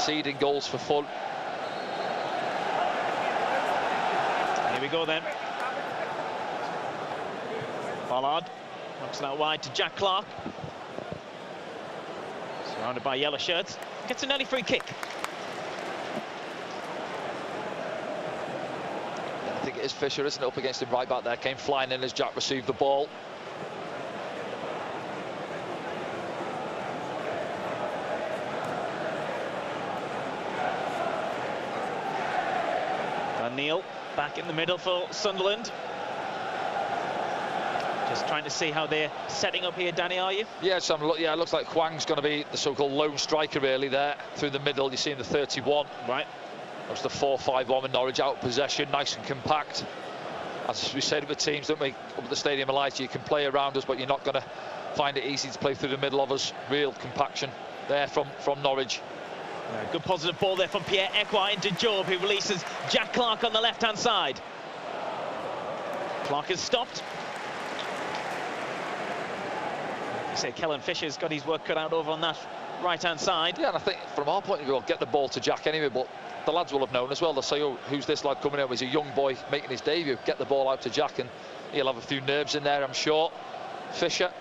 conceding goals for fun. Here we go then. Ballard knocks it out wide to Jack Clark. Surrounded by yellow shirts. Gets an early free kick. I think it is Fisher, isn't it, up against him right back there. Came flying in as Jack received the ball. Neil back in the middle for Sunderland. Just trying to see how they're setting up here, Danny, are you? Yeah, yeah, it looks like Hwang's going to be the so-called lone striker really there through the middle. You see in the 31. Right. That was the 4-5-1 with Norwich out of possession, nice and compact. As we say to the teams, don't we, up at the Stadium of Light, you can play around us, but you're not going to find it easy to play through the middle of us. Real compaction there from Norwich. Yeah, good positive ball there from Pierre Ekwa into Job, who releases Jack Clark on the left-hand side. Clark is stopped. You say Kellen Fisher's got his work cut out over on that right-hand side. Yeah, and I think from our point of view, I'll get the ball to Jack anyway, but the lads will have known as well. They'll say, oh, who's this lad coming out? He's a young boy making his debut. Get the ball out to Jack, and he'll have a few nerves in there, I'm sure. Fisher.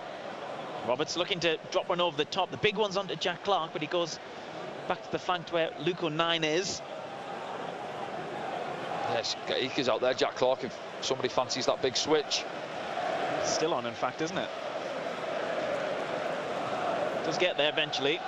Roberts looking to drop one over the top. The big one's onto Jack Clark, but he goes back to the flank where Luke O'Nien is. Yes, get Eakers out there, Jack Clark, if somebody fancies that big switch. It's still on, in fact, isn't it? Does get there eventually.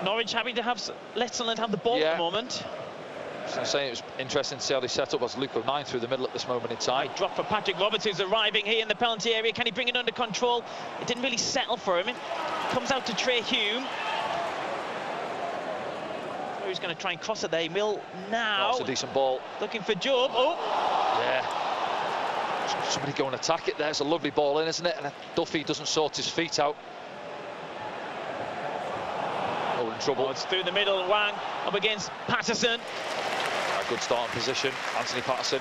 Norwich happy to let Sunderland have the ball at the moment. I was going to say, it was interesting to see how they set up as Luke O'Nien through the middle at this moment in time. Drop for Patrick Roberts, who's arriving here in the penalty area. Can he bring it under control? It didn't really settle for him. It comes out to Trey Hume. He's going to try and cross it there. Mill now. That's a decent ball. Looking for Job. Oh! Yeah. Somebody go and attack it there. It's a lovely ball in, isn't it? And Duffy doesn't sort his feet out. Oh, in trouble. Oh, it's through the middle. Wang up against Patterson. A good starting position, Anthony Patterson.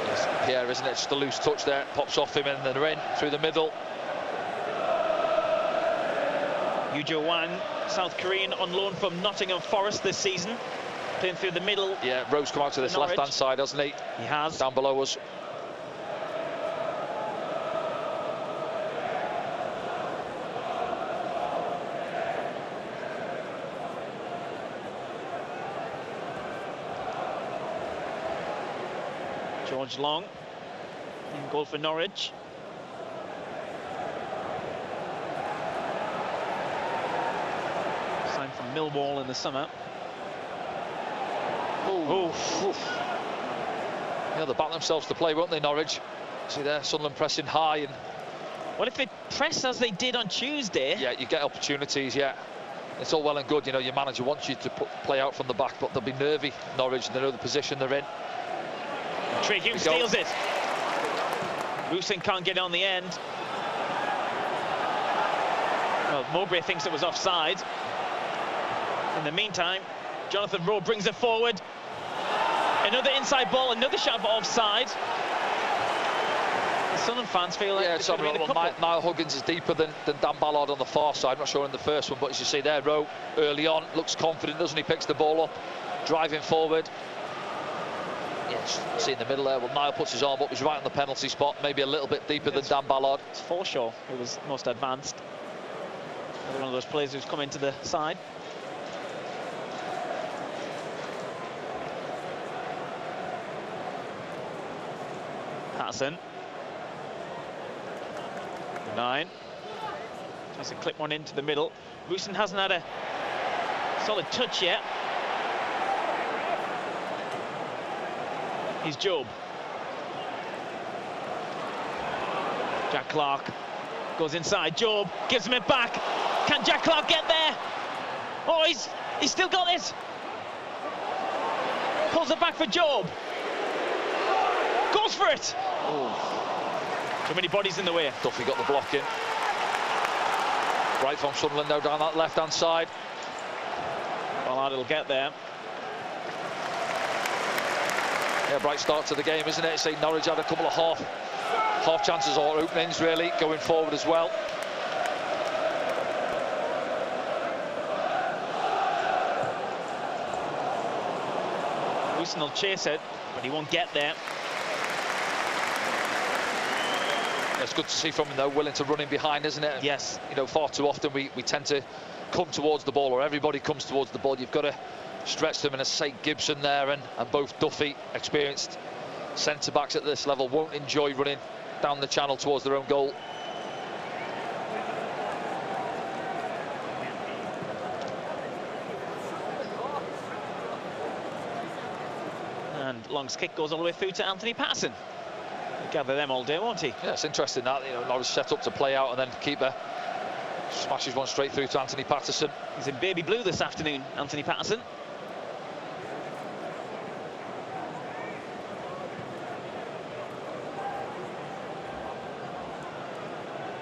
Yes, Pierre, isn't it? Just a loose touch there. Pops off him and then they're in through the middle. Yujo Wang, South Korean, on loan from Nottingham Forest this season. Playing through the middle. Yeah, Rose come out to this left-hand side, hasn't he? He has. Down below us. George Long in goal for Norwich. Signed from Millwall in the summer. Oh. Yeah, they'll back themselves to play, won't they, Norwich? See there, Sunderland pressing high. And what if they press as they did on Tuesday? Yeah, you get opportunities, yeah. It's all well and good, you know, your manager wants you to play out from the back, but they'll be nervy, Norwich, and they know the position they're in. Trey Hume steals it. Rusin can't get on the end. Well, Mowbray thinks it was offside. In the meantime, Jonathan Rowe brings it forward. Another inside ball, another shot for offside. The Sunderland fans feel like it's Niall Huggins is deeper than Dan Ballard on the far side. I'm not sure in the first one, but as you see there, Rowe early on looks confident, doesn't he? Picks the ball up, driving forward. Yeah, see in the middle there. Well, Niall puts his arm up. He's right on the penalty spot, maybe a little bit deeper than Dan Ballard. It's Forshaw who was most advanced. Another one of those players who's come into the side. Patterson. 9. Tries to clip one into the middle. Rusin hasn't had a solid touch yet. He's Job. Jack Clark goes inside. Job gives him it back. Can Jack Clark get there? Oh, he's still got it. Pulls it back for Job. Goes for it. Oh. Too many bodies in the way. Duffy got the block in. Right from Sunderland now down that left-hand side. Ballard will get there. Yeah, bright start to the game, isn't it? See, Norwich had a couple of half chances or openings really going forward as well. Wilson will chase it, but he won't get there. It's good to see from him though, willing to run in behind, isn't it? Yes. You know, far too often we tend to come towards the ball, or everybody comes towards the ball. You've got to stretch them, and as say Gibson there and both Duffy, experienced centre-backs at this level, won't enjoy running down the channel towards their own goal. And Long's kick goes all the way through to Anthony Patterson. He'll gather them all day, won't he? Yeah, it's interesting that, you know, Norwich set up to play out, and then keeper smashes one straight through to Anthony Patterson. He's in baby blue this afternoon, Anthony Patterson.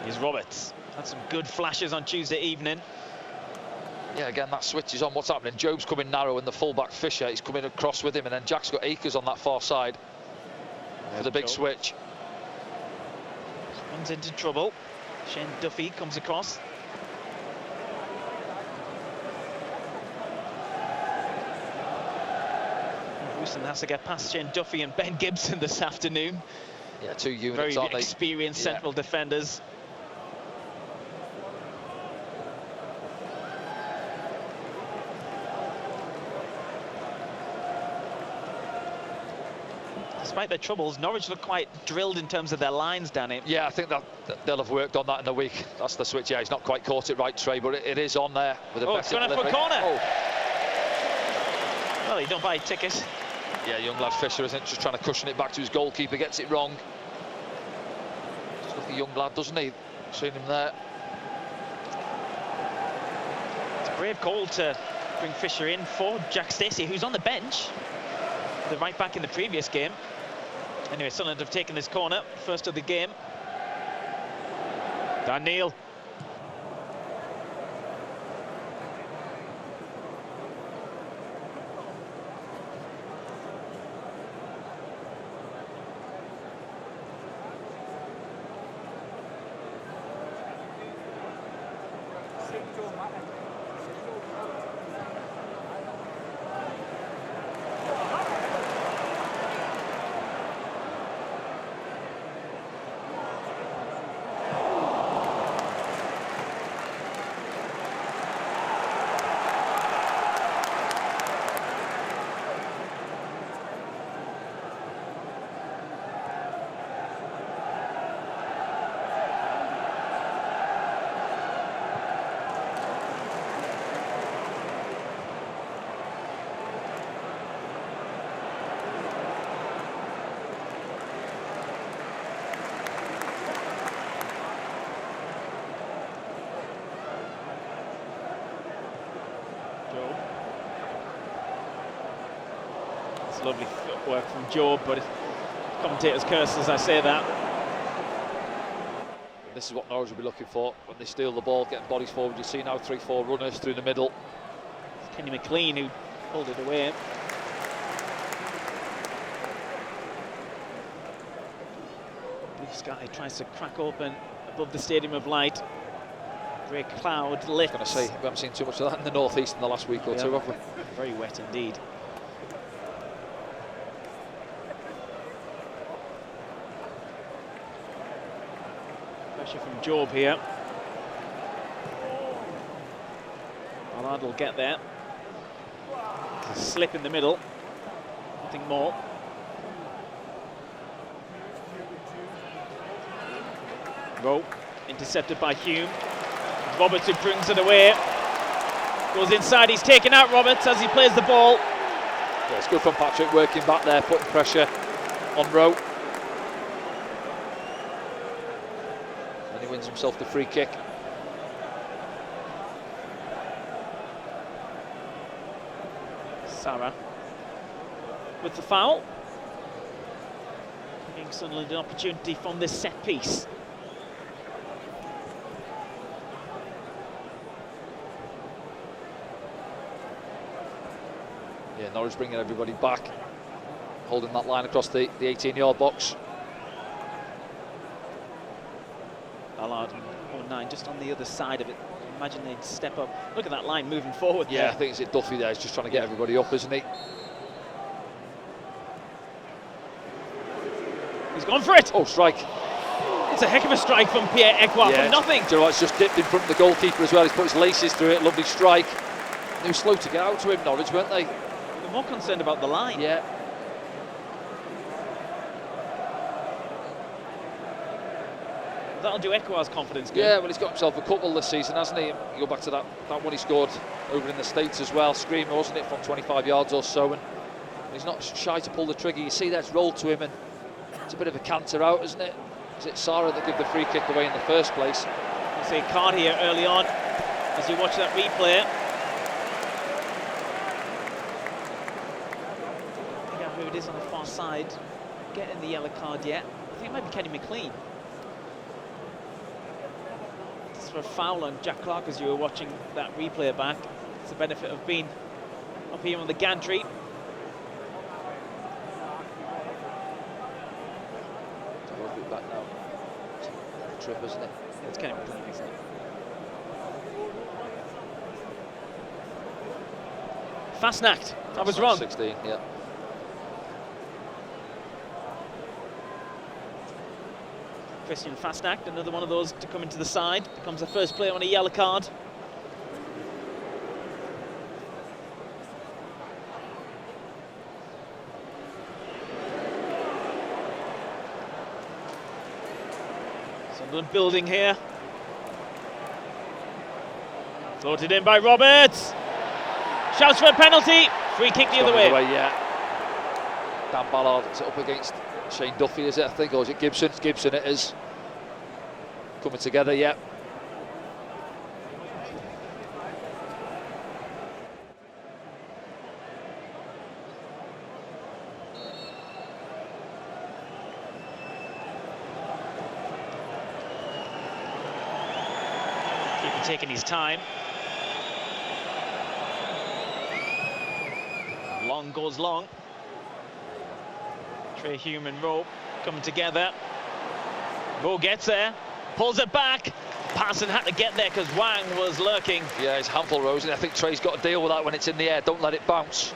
Here's Roberts. Had some good flashes on Tuesday evening. Yeah, again, that switch is on. What's happening? Job's coming narrow, and the fullback Fisher, he's coming across with him, and then Jack's got Akers on that far side for the big switch. Runs into trouble. Shane Duffy comes across. Wilson has to get past Shane Duffy and Ben Gibson this afternoon. Yeah, two units, very aren't they? experienced central defenders. Despite their troubles, Norwich look quite drilled in terms of their lines, Danny. Yeah, I think that they'll have worked on that in the week. That's the switch. Yeah, he's not quite caught it right, Trey, but it is on there with a better it's gone delivery. for a corner. Oh. Well, you don't buy a ticket. Yeah, young lad Fisher isn't just trying to cushion it back to his goalkeeper, gets it wrong. Just like a young lad, doesn't he? Seen him there. It's a brave call to bring Fisher in for Jack Stacey, who's on the bench. The right back in the previous game. Anyway, Sunderland have taken this corner, first of the game. Dan Neil. Lovely footwork from Job, but commentators curse as I say that. This is what Norwich will be looking for when they steal the ball, getting bodies forward. You see now 3-4 runners through the middle. It's Kenny McLean who pulled it away. Blue sky tries to crack open above the Stadium of Light. Grey cloud lit. I was going to say, we haven't seen too much of that in the northeast in the last week or two, have we? Very wet indeed. Pressure from Job here. Allard will get there. It's a slip in the middle. Nothing more. Rowe intercepted by Hume. Roberts who brings it away. Goes inside, he's taken out Roberts as he plays the ball. Yeah, it's good from Patrick working back there, putting pressure on Rowe. And he wins himself the free kick. Sarah with the foul. Giving Sunderland an opportunity from this set piece. Yeah, Norwich bringing everybody back, holding that line across the 18-yard box. Allard and 9 just on the other side of it. Imagine they'd step up. Look at that line moving forward. Yeah, there. I think it's Duffy there. He's just trying to get everybody up, isn't he? He's gone for it. Oh, strike. It's a heck of a strike from Pierre Ekwa from nothing. Do you know what, it's just dipped in front of the goalkeeper as well. He's put his laces through it. Lovely strike. They were slow to get out to him, Norwich, weren't they? They're more concerned about the line. Yeah. That'll do Ekwa's confidence good. Yeah, well, he's got himself a couple this season, hasn't he? You go back to that one he scored over in the States as well. Screamer, wasn't it, from 25 yards or so. And he's not shy to pull the trigger. You see that's rolled to him, and it's a bit of a canter out, isn't it? Is it Sarah that gave the free kick away in the first place? You see a card here early on as you watch that replay. I think who it is on the far side getting the yellow card yet. I think it might be Kenny McLean. This is for a foul on Jack Clark as you were watching that replay back. It's the benefit of being up here on the gantry. Back now. Trip, isn't it? Yeah, it's Kenny McLean, isn't it? Fastnacht. I was wrong. 16, yeah. Christian Fastnacht, another one of those to come into the side. Becomes the first player on a yellow card. Sunderland building here. Floated in by Roberts. Shouts for a penalty. Free kick the other way. Yeah. Dan Ballard, it's up against Shane Duffy, is it, I think, or is it Gibson? It's Gibson, it is. Coming together, yeah. Keeper taking his time. Long goes long. Trey Hume and Rowe coming together. Rowe gets there, pulls it back. Parson had to get there because Wang was lurking. Yeah, it's a handful, Rose, and I think Trey's got to deal with that when it's in the air. Don't let it bounce.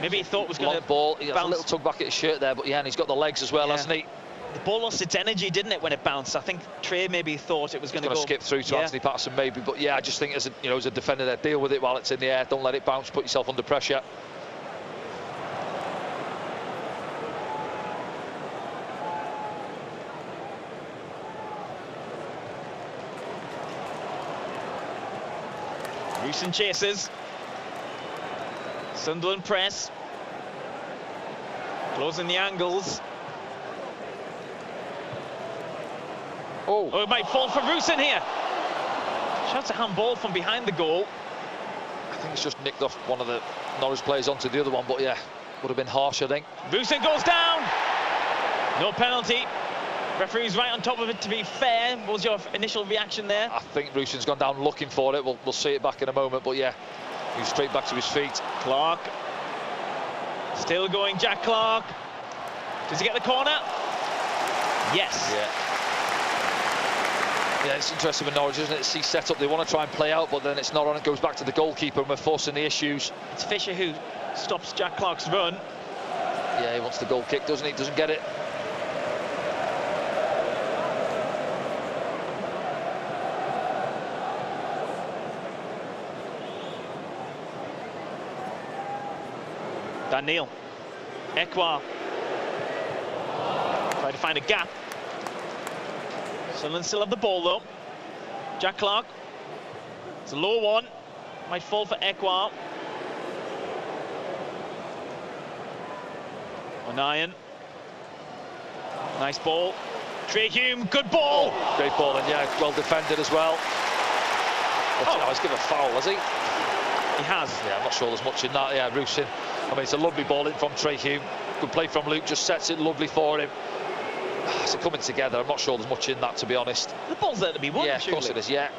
Maybe he thought it was going to ball. He has bounce. a little tug back at his shirt there, but yeah, and he's got the legs as well, hasn't he? The ball lost its energy, didn't it, when it bounced? I think Trey maybe thought it was going to go skip through to Anthony Patterson, maybe. But yeah, I just think as a defender there, deal with it while it's in the air. Don't let it bounce. Put yourself under pressure. Rewatch chases. Sunderland press. Closing the angles. Oh, it might fall for Rewatch here. Shouts a handball from behind the goal. I think it's just nicked off one of the Norwich players onto the other one, but yeah, would have been harsh, I think. Rewatch goes down. No penalty. Referee's right on top of it, to be fair. What was your initial reaction there? I think Rewatch's gone down looking for it. We'll see it back in a moment, but yeah, he's straight back to his feet. Clark. Still going, Jack Clark. Does he get the corner? Yes. Yeah, it's interesting with Norwich, isn't it? See set up, they want to try and play out, but then it's not on. It goes back to the goalkeeper, and we're forcing the issues. It's Fisher who stops Jack Clark's run. Yeah, he wants the goal kick, doesn't he? Doesn't get it. Daniel. Ekwa. Trying to find a gap. Sunderland still have the ball though. Jack Clark. It's a low one. Might fall for Ekwa. O'Nien. Nice ball. Trey Hume, good ball. Oh, great ball, and yeah, well defended as well. Oh, he's given a foul, has he? He has. Yeah, I'm not sure there's much in that. Yeah, Rewatch. I mean, it's a lovely ball in from Trey Hume. Good play from Luke, just sets it lovely for him. It's coming together. I'm not sure there's much in that, to be honest. The ball's there to be won, yeah, surely. Of course it is, yeah.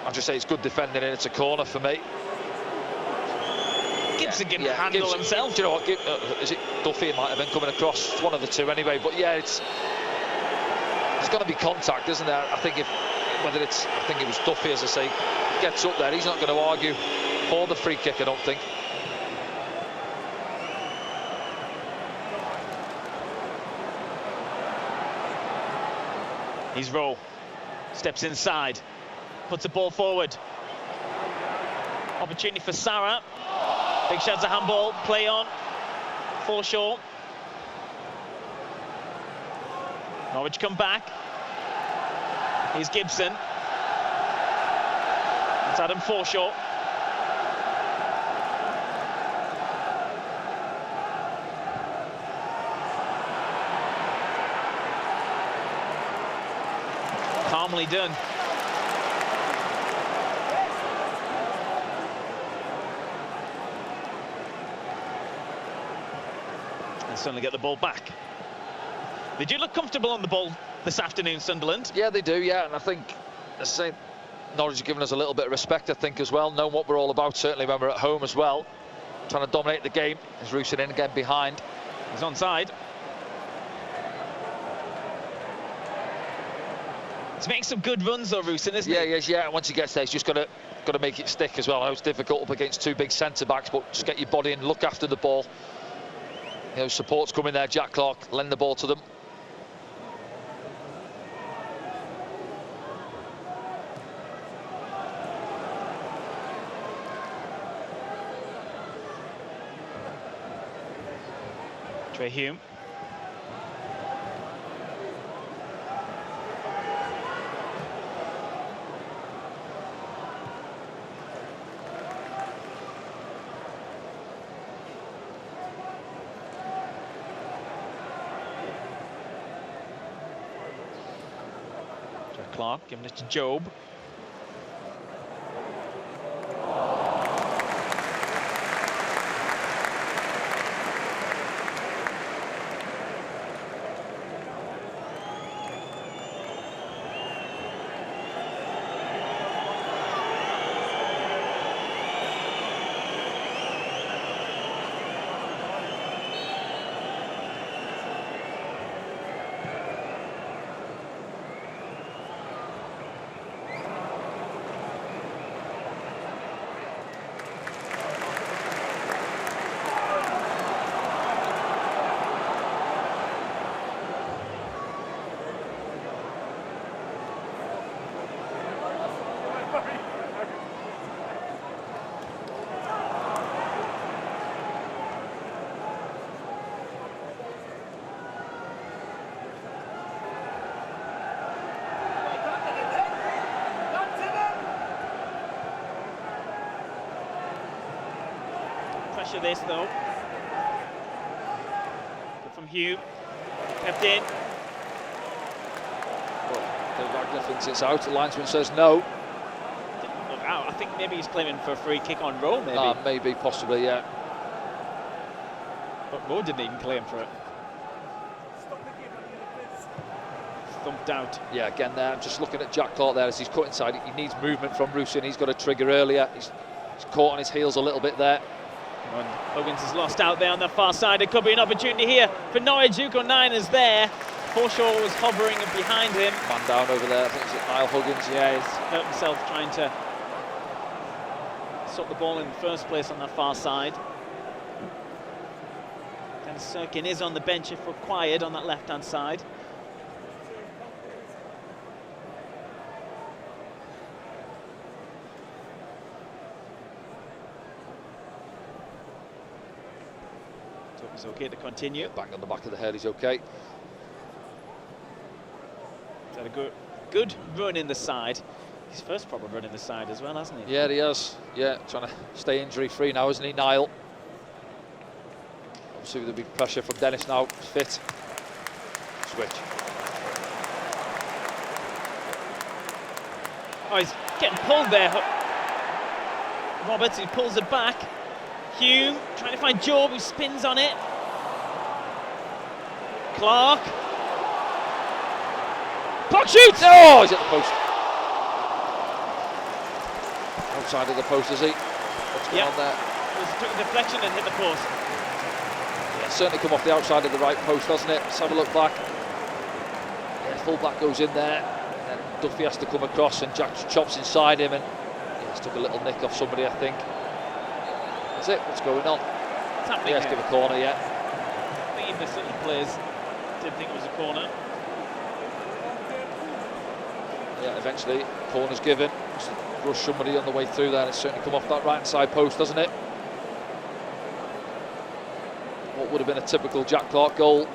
I'll just say it's good defending and it's a corner for me. Gibson can handle himself. Do you know what? Is it Duffy? It might have been coming across. It's one of the two anyway. But yeah, it's there's going to be contact, isn't there? I think I think it was Duffy, as I say, gets up there. He's not going to argue for the free kick, I don't think. He's Rowe, steps inside, puts the ball forward. Opportunity for Sarah. Big shots of handball, play on. Forshaw. Norwich come back. Here's Gibson. It's Adam Forshaw. Calmly done. And suddenly get the ball back. They do look comfortable on the ball this afternoon, Sunderland. Yeah, they do, yeah, and I think, as I say, Norwich have given us a little bit of respect, I think, as well, knowing what we're all about, certainly when we're at home as well. Trying to dominate the game. Is Rusin in again behind? He's onside. He's making some good runs though, Rusin, isn't he? Yeah, he is, yeah. Once he gets there, he's just got to make it stick as well. I know it's difficult up against two big centre-backs, but just get your body in, look after the ball. You know, support's coming there, Jack Clark, lend the ball to them. Trey Hume. Clark giving it to Job. Pressure this though. Good from Hugh. Kept in. Well, Dave Wagner thinks it's out. The linesman says no. Didn't look out. I think maybe he's claiming for a free kick on Rowe, maybe. Maybe, possibly, yeah. But Rowe didn't even claim for it. Thumped out. Yeah, again there, I'm just looking at Jack Clark there as he's cut inside. He needs movement from Rusin. He's got a trigger earlier. He's caught on his heels a little bit there. And Huggins is lost out there on the far side. It could be an opportunity here for Norwich. Zuko 9 is there. Forshaw was hovering behind him. Man down over there, I think it's Niall Huggins. Yeah, he's hurt himself trying to stop the ball in the first place on that far side. Dennis Sirkin is on the bench if required on that left-hand side. He's okay to continue. Bang on the back of the head, he's okay. He's had a good run in the side. His first proper run in the side as well, hasn't he? Yeah, he has. Yeah, trying to stay injury-free now, isn't he, Niall? Obviously, with the big pressure from Dennis now. Fit. Switch. Oh, he's getting pulled there. Roberts, he pulls it back. Hume trying to find Job, who spins on it. Clark. Clark shoots! Oh, he's at the post. Outside of the post, is he? What's going on there? It took a deflection and hit the post. Yeah, certainly come off the outside of the right post, doesn't it? Let's have a look back. Yeah, fullback goes in there, and then Duffy has to come across, and Jack chops inside him, and he's took a little nick off somebody, I think. That's it. What's going on? What's happening? Yes, give a corner yet. I think even the City players didn't think it was a corner. Yeah, eventually corner's given. Just rush somebody on the way through there, and it's certainly come off that right hand side post, doesn't it? What would have been a typical Jack Clark goal.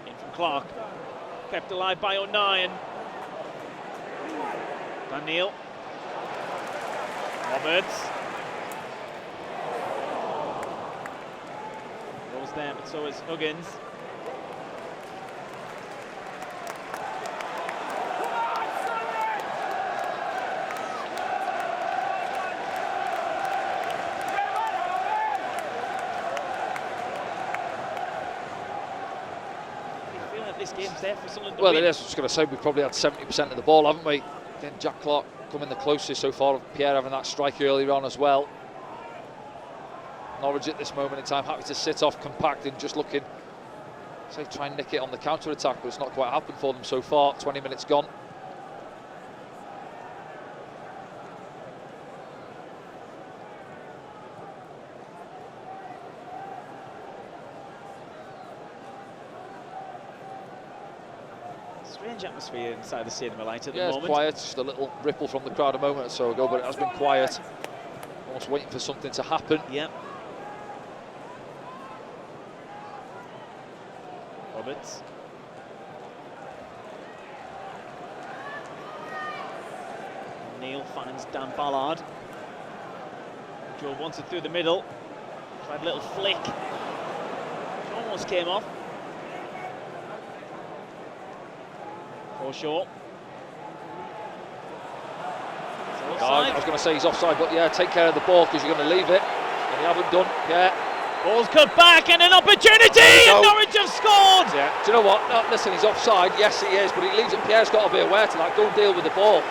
In from Clark, kept alive by O'Nien. Daniel Roberts. Goes there, but so is Huggins. This game's there for Sunderland to Well, win. it is. I was just going to say, we've probably had 70% of the ball, haven't we? Again, Jack Clark coming the closest so far. Pierre having that strike earlier on as well. Norwich at this moment in time happy to sit off, compact, and just looking, say, try and nick it on the counter attack, but it's not quite happened for them so far. 20 minutes gone. Strange atmosphere inside the Stadium of Light at the Yeah, moment. it's quiet. Just a little ripple from the crowd a moment or so ago, but it has been quiet. Almost waiting for something to happen. Yep. Roberts. Neil finds Dan Ballard. Joe wants it through the middle. Tried a little flick. Almost came off. Short. I was going to say he's offside, but yeah, take care of the ball because you're going to leave it, and you haven't done. Yeah. Ball's cut back and an opportunity, and Norwich have scored. Yeah. Do you know what? No, listen, he's offside. Yes, he is, but he leaves it. Pierre's got to be aware to that. Go and deal with the ball.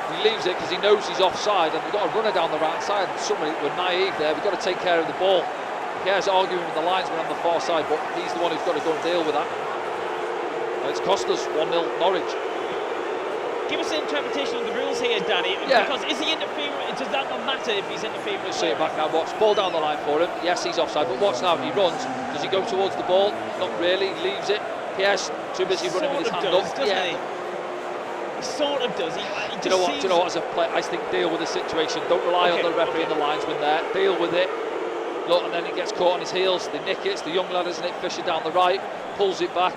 He leaves it because he knows he's offside, and we've got a runner down the right side. And somebody were naive there. We've got to take care of the ball. Pierre's arguing with the linesman on the far side, but he's the one who's got to go and deal with that. It's cost us 1-0 Norwich. Give us an interpretation of the rules here, Danny. Yeah. Because is he interfering? Does that not matter if he's interfering? Let's see it back now. Watch. Ball down the line for him. Yes, he's offside, but watch now. He runs. Does he go towards the ball? Not really. He leaves it. Pierre's too busy running with his hand up. Yeah. He sort of does. He do you know what? As a player, I think deal with the situation. Don't rely on the referee and the linesman there. Deal with it. Look, and then he gets caught on his heels. They nick it. It's the young lad, isn't it? Fisher down the right. Pulls it back.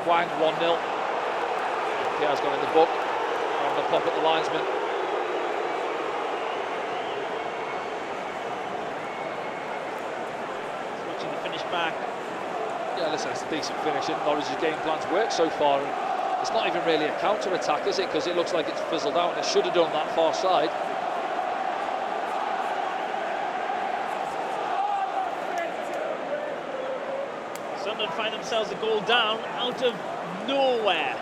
Wang 1-0. Pierre's gone in the book. On the pop at the linesman. He's watching the finish back. Yeah, listen, it's a decent finish. And Norwich's game plan's worked so far. And it's not even really a counter attack, is it? Because it looks like it's fizzled out, and it should have done that far side. Sunderland find themselves a goal down out of nowhere.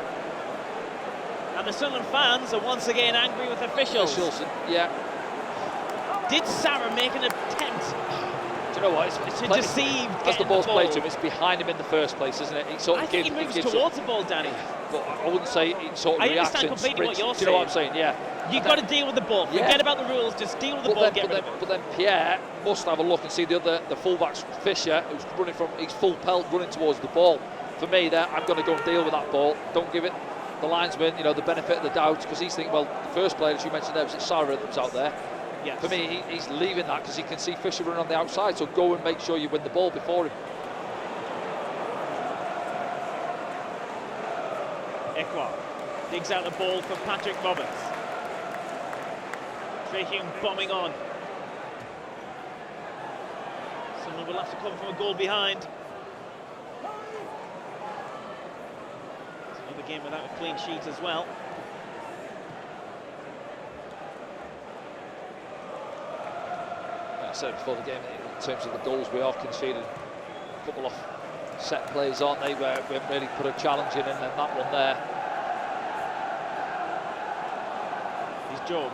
And the Sunderland fans are once again angry with officials. Yeah. Did Sarah make an attempt Do you know what? to deceive? As the ball's played to him, it's behind him in the first place, isn't it? He sort of I think he moves towards the ball, Danny. But I wouldn't say he sort of reacts and completely sprints. what you're Do you know what I'm saying? Yeah. You've got to deal with the ball. Yeah. Forget about the rules. Just deal with the ball. But then Pierre must have a look and see the fullback Fisher, who's running from, he's full pelt running towards the ball. For me, there, I'm going to go and deal with that ball. Don't give it the linesman, the benefit of the doubt, because he's thinking, well, the first player, as you mentioned there, was it Sarah that was out there. Yes. For me, he's leaving that because he can see Fisher running on the outside. So go and make sure you win the ball before him. Ekwa digs out the ball for Patrick Roberts. Trahune bombing on. Someone will have to come from a goal behind. It's another game without a clean sheet as well. I said before the game, in terms of the goals we are conceding, a couple of set plays, aren't they, where we haven't really put a challenge in, and then that one there. He's Job.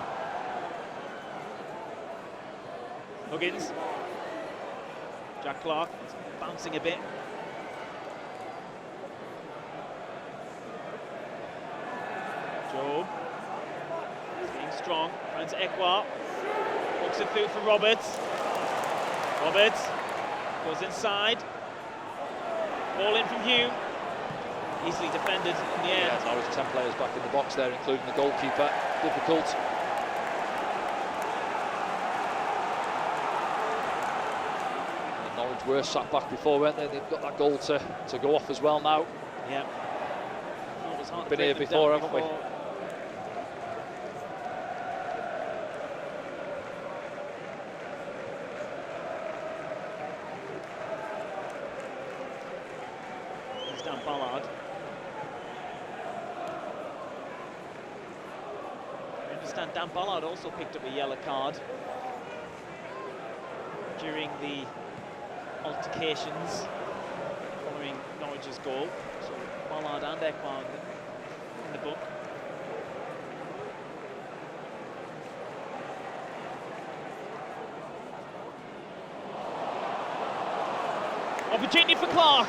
Huggins. Jack Clark bouncing a bit. Job. He's being strong. Finds Ekwa. Hooks it through for Roberts. Roberts goes inside. Ball in from Hugh. Easily defended in the end. Yeah, Norwich 10 players back in the box there, including the goalkeeper. Difficult. And Norwich were sat back before, weren't they? They've got that goal to go off as well now. Yeah. Been here before, haven't we? He's down Ballard. I understand Dan Ballard also picked up a yellow card during the altercations following Norwich's goal. So Ballard and Ekman in the book. Opportunity for Clark.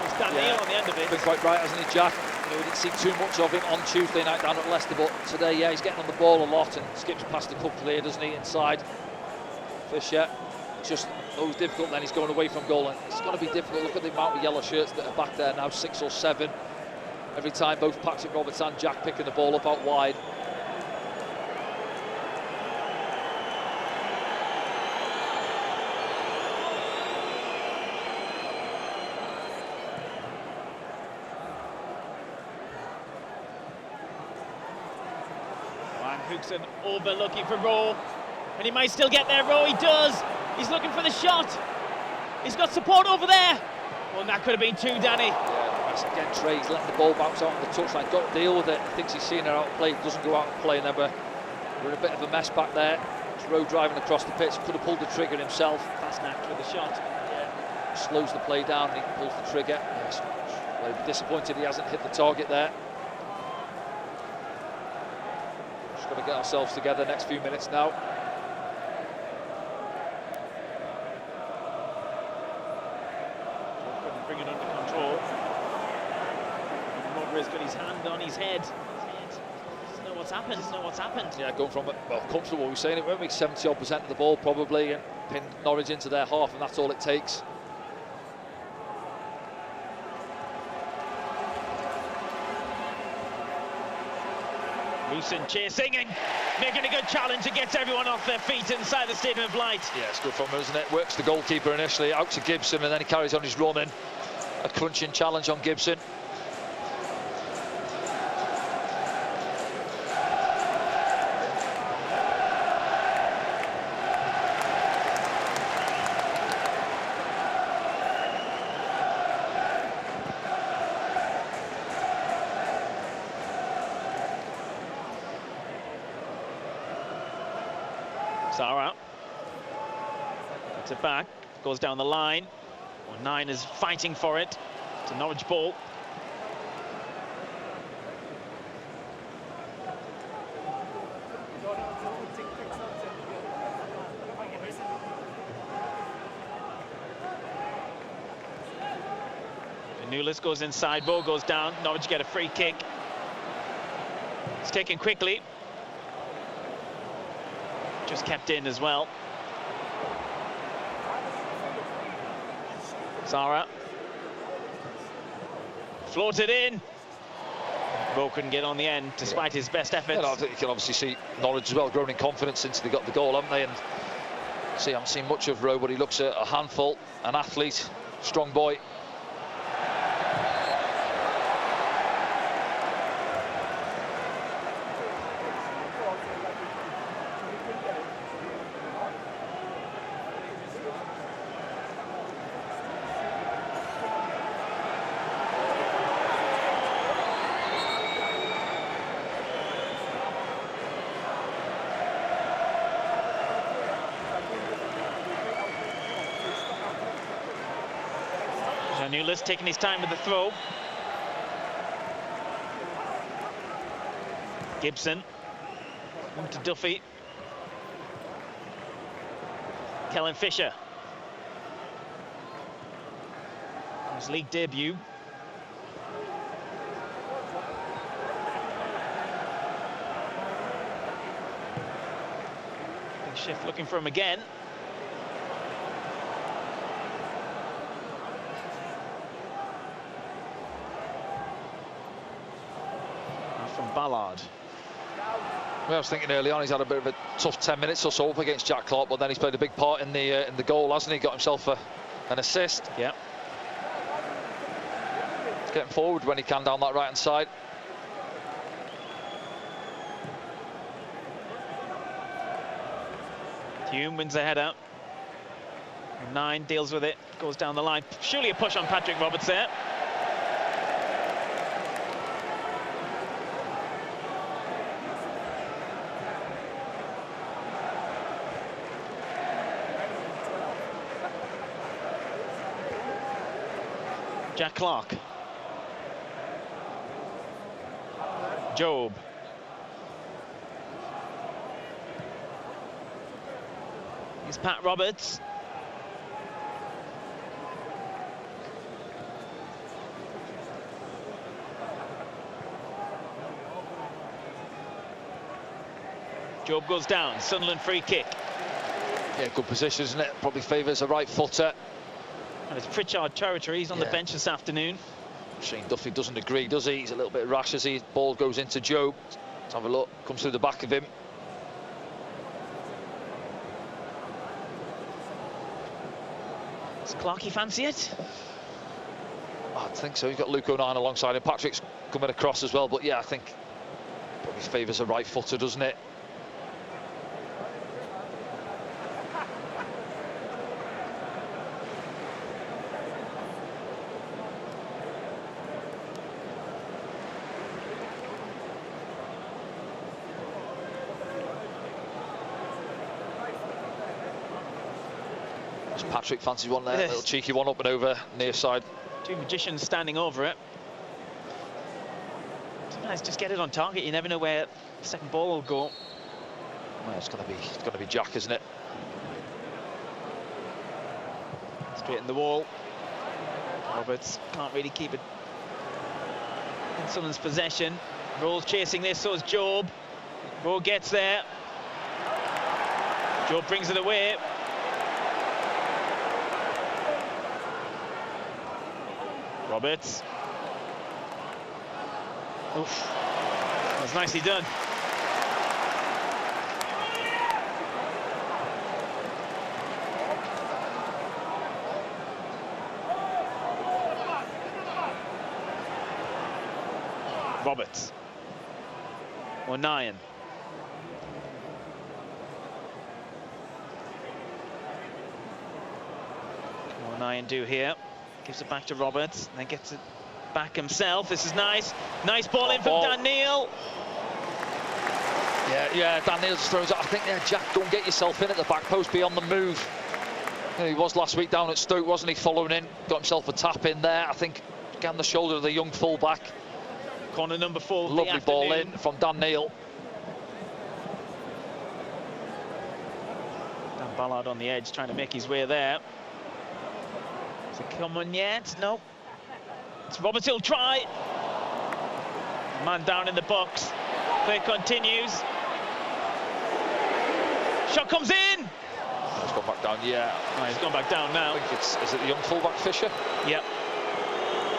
It's Dan Neil on the end of it. Been quite right, hasn't he, Jack? You know, we didn't see too much of him on Tuesday night down at Leicester, but today, yeah, he's getting on the ball a lot and skips past a couple here, doesn't he, inside. Fisher, just always difficult then, he's going away from goal, and it's going to be difficult. Look at the amount of yellow shirts that are back there now, 6 or 7. Every time, both Patrick Roberts and Jack picking the ball up out wide. Hookson over looking for Rowe, and he might still get there. Rowe, he does. He's looking for the shot. He's got support over there. Well, that could have been two, Danny. Yeah, again, Trey's letting the ball bounce out on the touchline. Don't deal with it. He thinks he's seen her out play. Doesn't go out and play. Never. We're in a bit of a mess back there. It's Rowe driving across the pitch. Could have pulled the trigger himself. Fast knack with the shot. Yeah. Slows the play down. And he pulls the trigger. Yes. Well, he'll be disappointed he hasn't hit the target there. Got to get ourselves together next few minutes now. Couldn't bring it under control. Mowbray's got his hand on his head. Doesn't know what's happened. Doesn't know what's happened. Yeah, going from comfortable. We're saying it won't make 70% of the ball probably, and pin Norwich into their half, and that's all it takes. Wilson chasing and making a good challenge and gets everyone off their feet inside the Stadium of Light. Yeah, it's good from him, isn't it? Works the goalkeeper initially, out to Gibson, and then he carries on his running. A crunching challenge on Gibson. Zara gets it back, goes down the line. Well, 9 is fighting for it. It's a Norwich ball. Nulis goes inside, Bo goes down. Norwich get a free kick. It's taken quickly. Just kept in as well. Zara floated in. Bo couldn't get on the end despite his best efforts. I think you can obviously see Norwich as well growing in confidence since they got the goal, haven't they? And see, I haven't seen much of Rowe, but he looks a handful, an athlete, strong boy. Nulis taking his time with the throw. Gibson to Duffy. Kellen Fisher. His league debut. Big shift looking for him again. From Ballard. Well, I was thinking early on he's had a bit of a tough 10 minutes or so up against Jack Clark, but then he's played a big part in the goal, hasn't he? Got himself an assist. Yeah. He's getting forward when he can down that right hand side. Hume wins the header. 9 deals with it, goes down the line. Surely a push on Patrick Roberts there. Jack Clark. Job. Here's Pat Roberts. Job goes down. Sunderland free kick. Yeah, good position, isn't it? Probably favours a right footer. And it's Pritchard territory. He's on the bench this afternoon. Shane Duffy doesn't agree, does he? He's a little bit rash as the ball goes into Job. Let's have a look. Comes through the back of him. Does Clarkey fancy it? I think so. He's got Luke O'Nien alongside him. Patrick's coming across as well, but yeah, I think probably favours a right footer, doesn't it? Patrick fancies one there, little cheeky one up and over near side. 2 magicians standing over it. Sometimes just get it on target. You never know where the second ball will go. Well, it's going to be Jack, isn't it? Straight in the wall. Roberts can't really keep it in Sunderland's possession. Rowe's chasing this, so is Job. Rowe gets there. Job brings it away. Roberts. Oof. That's nicely done. Roberts. O'Nien. O'Nien do here. Gives it back to Roberts, then gets it back himself. This is nice. Nice ball in from Dan Neil. Yeah, Dan Neil just throws it. I think, Jack, don't get yourself in at the back post, be on the move. You know, he was last week down at Stoke, wasn't he, following in? Got himself a tap in there. I think, again, the shoulder of the young full-back. Corner number 4 of Lovely ball in from Dan Neil. Dan Ballard on the edge, trying to make his way there. Is it come on yet? No. It's Roberts, he'll try. Man down in the box. Play continues. Shot comes in. He's gone back down, yeah. Oh, he's gone back down now. I think is it the young fullback Fisher? Yep.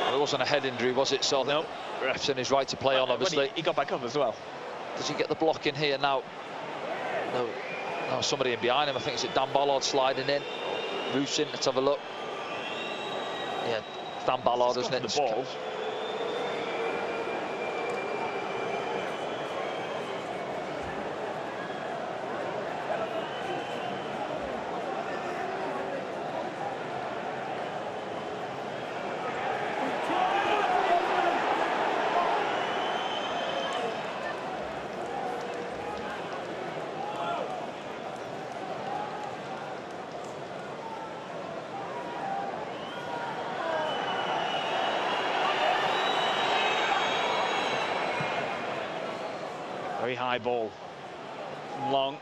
Well, it wasn't a head injury, was it? So nope. The ref's in his right to play on, obviously. He got back up as well. Does he get the block in here now? No, somebody in behind him. I think it's Dan Ballard sliding in. Roofs in, let's have a look. Yeah, Dan Ballard, isn't it? The ball. Very high ball. Long.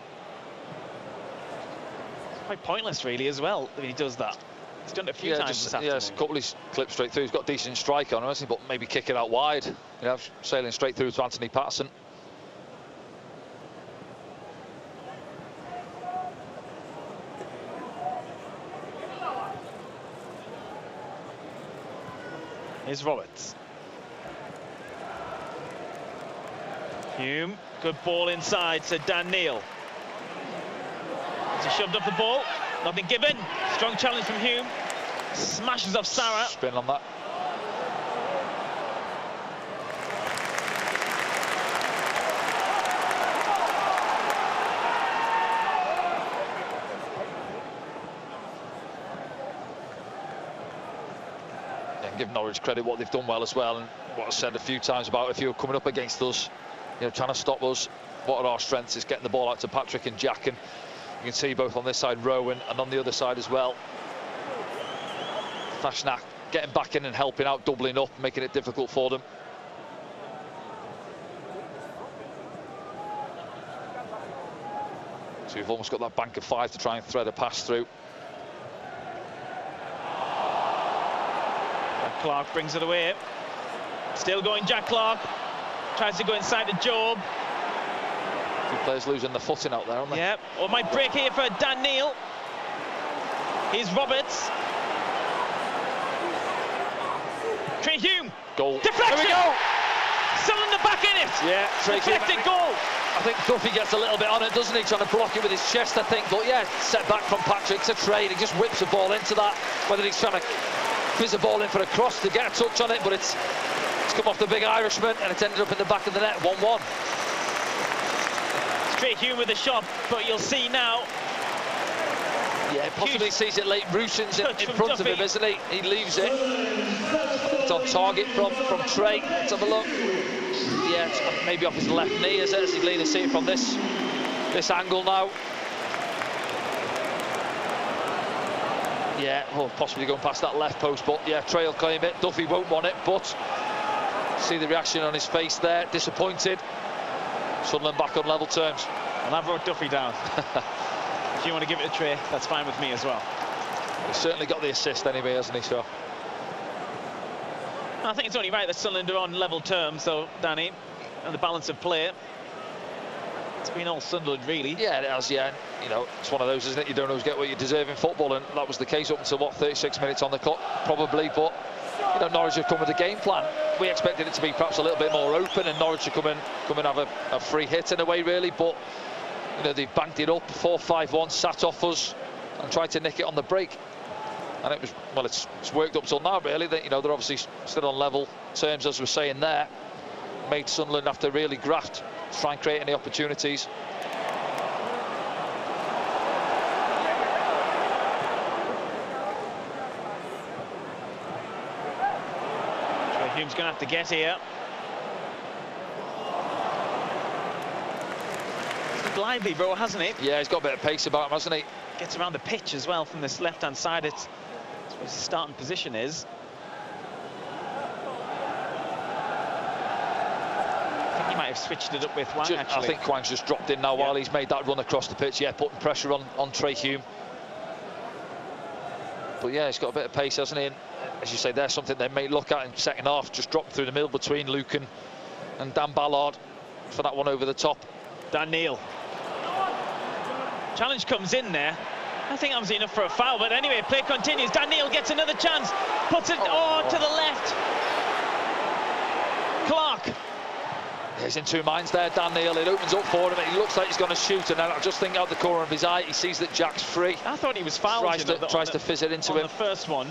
Quite pointless, really, as well, when he does that. He's done it a few times this afternoon. Yes, a couple of clips straight through. He's got decent strike on him, hasn't he? But maybe kick it out wide. You know, sailing straight through to Anthony Patterson. Here's Roberts. Hume, good ball inside to Dan Neil. He shoved up the ball, nothing given. Strong challenge from Hume. Smashes off Sarah. Spin on that. And give Norwich credit what they've done well as well, and what I said a few times about if you're coming up against us, you know, trying to stop us, what are our strengths is getting the ball out to Patrick and Jack, and you can see both on this side Rowan and on the other side as well Fashnak getting back in and helping out, doubling up, making it difficult for them. So we've almost got that bank of 5 to try and thread a pass through. Clark brings it away. Still going, Jack Clark. Tries to go inside to Job. Two players losing the footing out there, aren't they? Yeah, or might break here for Dan Neil. Here's Roberts. Trey Hume. Goal. Deflection. There we go. Sunderland are back in it. Yeah, deflected goal. I think Duffy gets a little bit on it, doesn't he? Trying to block it with his chest, I think. But yeah, set back from Patrick to Trey. He just whips the ball into that. Whether he's trying to fizz the ball in for a cross to get a touch on it, but it's come off the big Irishman and it's ended up in the back of the net, 1-1. Trey Hume with a shot, but you'll see now. Yeah, possibly sees it late. Rushin's in front of him, isn't he? He leaves it. It's on target from Trey. Let's have a look. Yeah, it's maybe off his left knee, is it? As he's leaning to see it from this angle now. Yeah, well, possibly going past that left post, but yeah, Trey will claim it. Duffy won't want it, but see the reaction on his face there. Disappointed. Sunderland back on level terms. And I've wrote Duffy down. If you want to give it a Trey, that's fine with me as well. He's certainly got the assist anyway, hasn't he, so? I think it's only right that Sunderland are on level terms, though, Danny, and the balance of play. It's been all Sunderland, really. Yeah, it has, yeah. You know, it's one of those, isn't it? You don't always get what you deserve in football, and that was the case up until, what, 36 minutes on the clock, probably, but, you know, Norwich have come with a game plan. We expected it to be perhaps a little bit more open, and Norwich to come and have a free hit in a way, really, but, you know, they've banked it up, 4-5-1, sat off us, and tried to nick it on the break. And it was, well, it's worked up till now, really. That, you know, they're obviously still on level terms, as we're saying there. Made Sunderland have to really graft, try and create any opportunities. Hume's going to have to get here. He's lively, bro, hasn't he? Yeah, he's got a bit of pace about him, hasn't he? Gets around the pitch as well from this left-hand side. It's where his starting position is. I think he might have switched it up with Wang, actually. I think Kwang's just dropped in now while he's made that run across the pitch. Yeah, putting pressure on Trey Hume. But yeah, he's got a bit of pace, hasn't he? And as you say, there's something they may look at in second half. Just dropped through the middle between Luke and Dan Ballard for that one over the top. Dan Neil. Challenge comes in there. I think that was enough for a foul, but anyway, play continues. Dan Neil gets another chance. Puts it to the left. Clark. He's in two minds there, Dan Neil. It opens up for him, and he looks like he's going to shoot, and then I just think out the corner of his eye, he sees that Jack's free. I thought he was fouled. Tries to fizz it into him. The first one.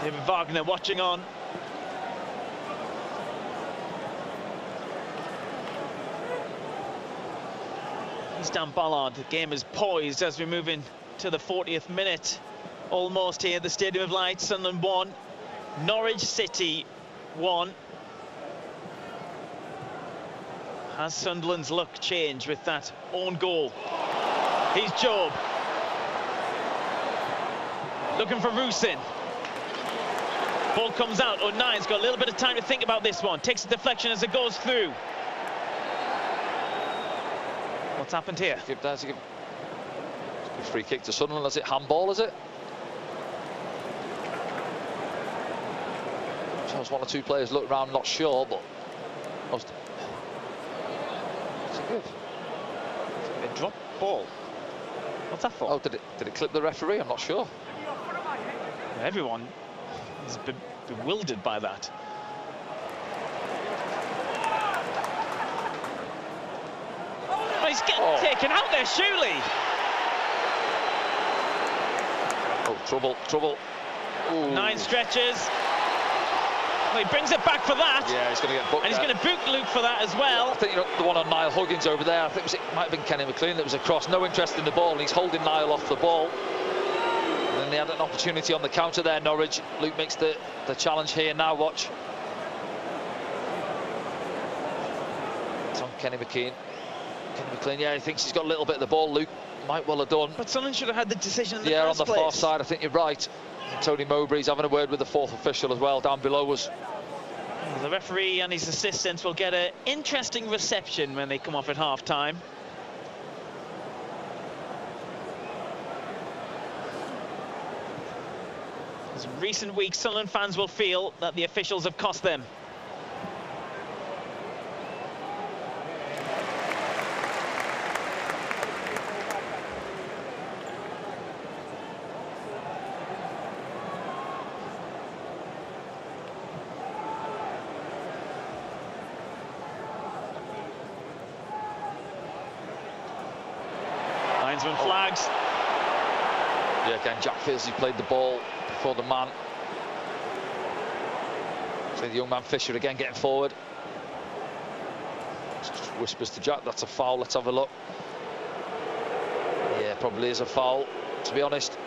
David Wagner watching on. He's Dan Ballard. The game is poised as we move into the 40th minute. Almost here at the Stadium of Light. Sunderland 1, Norwich City 1. Has Sunderland's luck changed with that own goal? Here's Job. Looking for Rusin. Ball comes out. O'Nine's got a little bit of time to think about this one. Takes a deflection as it goes through. What's happened here? Free kick to Sunderland. Is it handball, is it? Shows one or two players look around, not sure, but is it good? A drop ball. What's that for? Oh, did it clip the referee? I'm not sure. Everyone is bewildered by that. Oh, he's getting taken out there, surely. Oh, trouble. Ooh. 9 stretches. Well, he brings it back for that. Yeah, he's going to get booked. And he's going to boot Luke for that as well. I think the one on Niall Huggins over there, I think it might have been Kenny McLean that was across. No interest in the ball, and he's holding Niall off the ball. And then they had an opportunity on the counter there, Norwich. Luke makes the challenge here now, watch. It's on Kenny McLean. Kenny McLean, yeah, he thinks he's got a little bit of the ball, Luke. Might well have done. But Sunderland should have had the decision in the first first place. Yeah, on the place. far side, I think you're right. Tony Mowbray's having a word with the 4th official as well, down below us. The referee and his assistants will get an interesting reception when they come off at half-time. In recent weeks, Sunderland fans will feel that the officials have cost them. Linesman flags. Yeah, again, Jack feels he played the ball before the man. So the young man Fisher again getting forward. Just whispers to Jack, that's a foul, let's have a look. Yeah, probably is a foul, to be honest.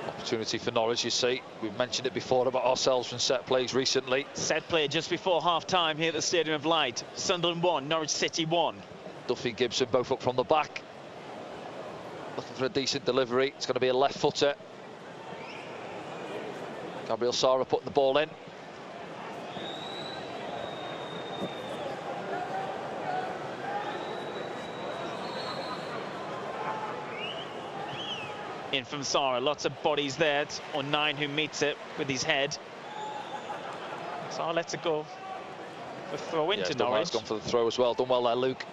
Opportunity for Norwich, you see. We've mentioned it before about ourselves from set plays recently. Set play just before half-time here at the Stadium of Light. Sunderland 1, Norwich City 1. Duffy, Gibson both up from the back. Looking for a decent delivery. It's going to be a left footer. Gabriel Sara putting the ball in. In from Sara, lots of bodies there. It's on 9 who meets it with his head. Sara lets it go for throw into Norwich. He's gone for the throw as well. Done well there, Luke.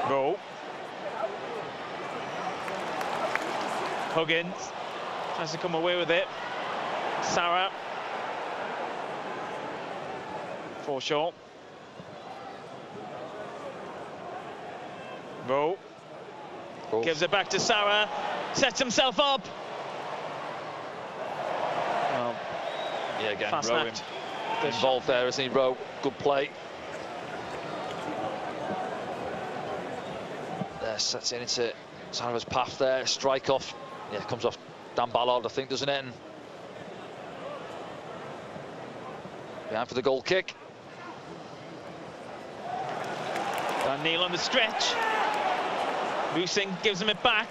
Rowe. Huggins tries to come away with it. Sara. Forshaw. Rowe. Gives it back to Sara. Sets himself up. Well, yeah, again, fast Rowe involved there, isn't he, Rowe? Good play. Sets it into Sara's path there, strike off. Yeah, comes off Dan Ballard, I think, doesn't it? And behind for the goal kick. Dan Neil on the stretch. Moosing gives him it back.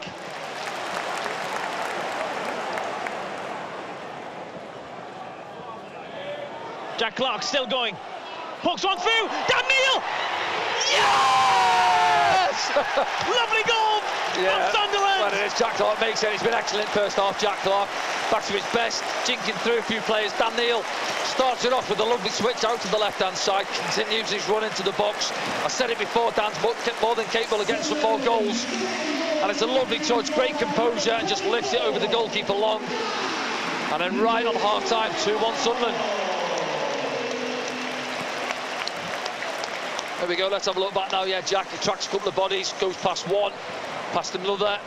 Jack Clark still going. Hooks one through. Dan Neil! Yes! Lovely goal from Sunderland. Well, it is. Jack Clark makes it. He's been excellent first half. Jack Clark back to his best, jinking through a few players. Dan Neil starts it off with a lovely switch out to the left-hand side, continues his run into the box. I said it before, Dan's more than capable of getting some more goals. And it's a lovely touch, great composure, and just lifts it over the goalkeeper long. And then right on half-time, 2-1 Sunderland. There we go, let's have a look back now. Yeah, Jack attracts a couple of bodies, goes past one, past another,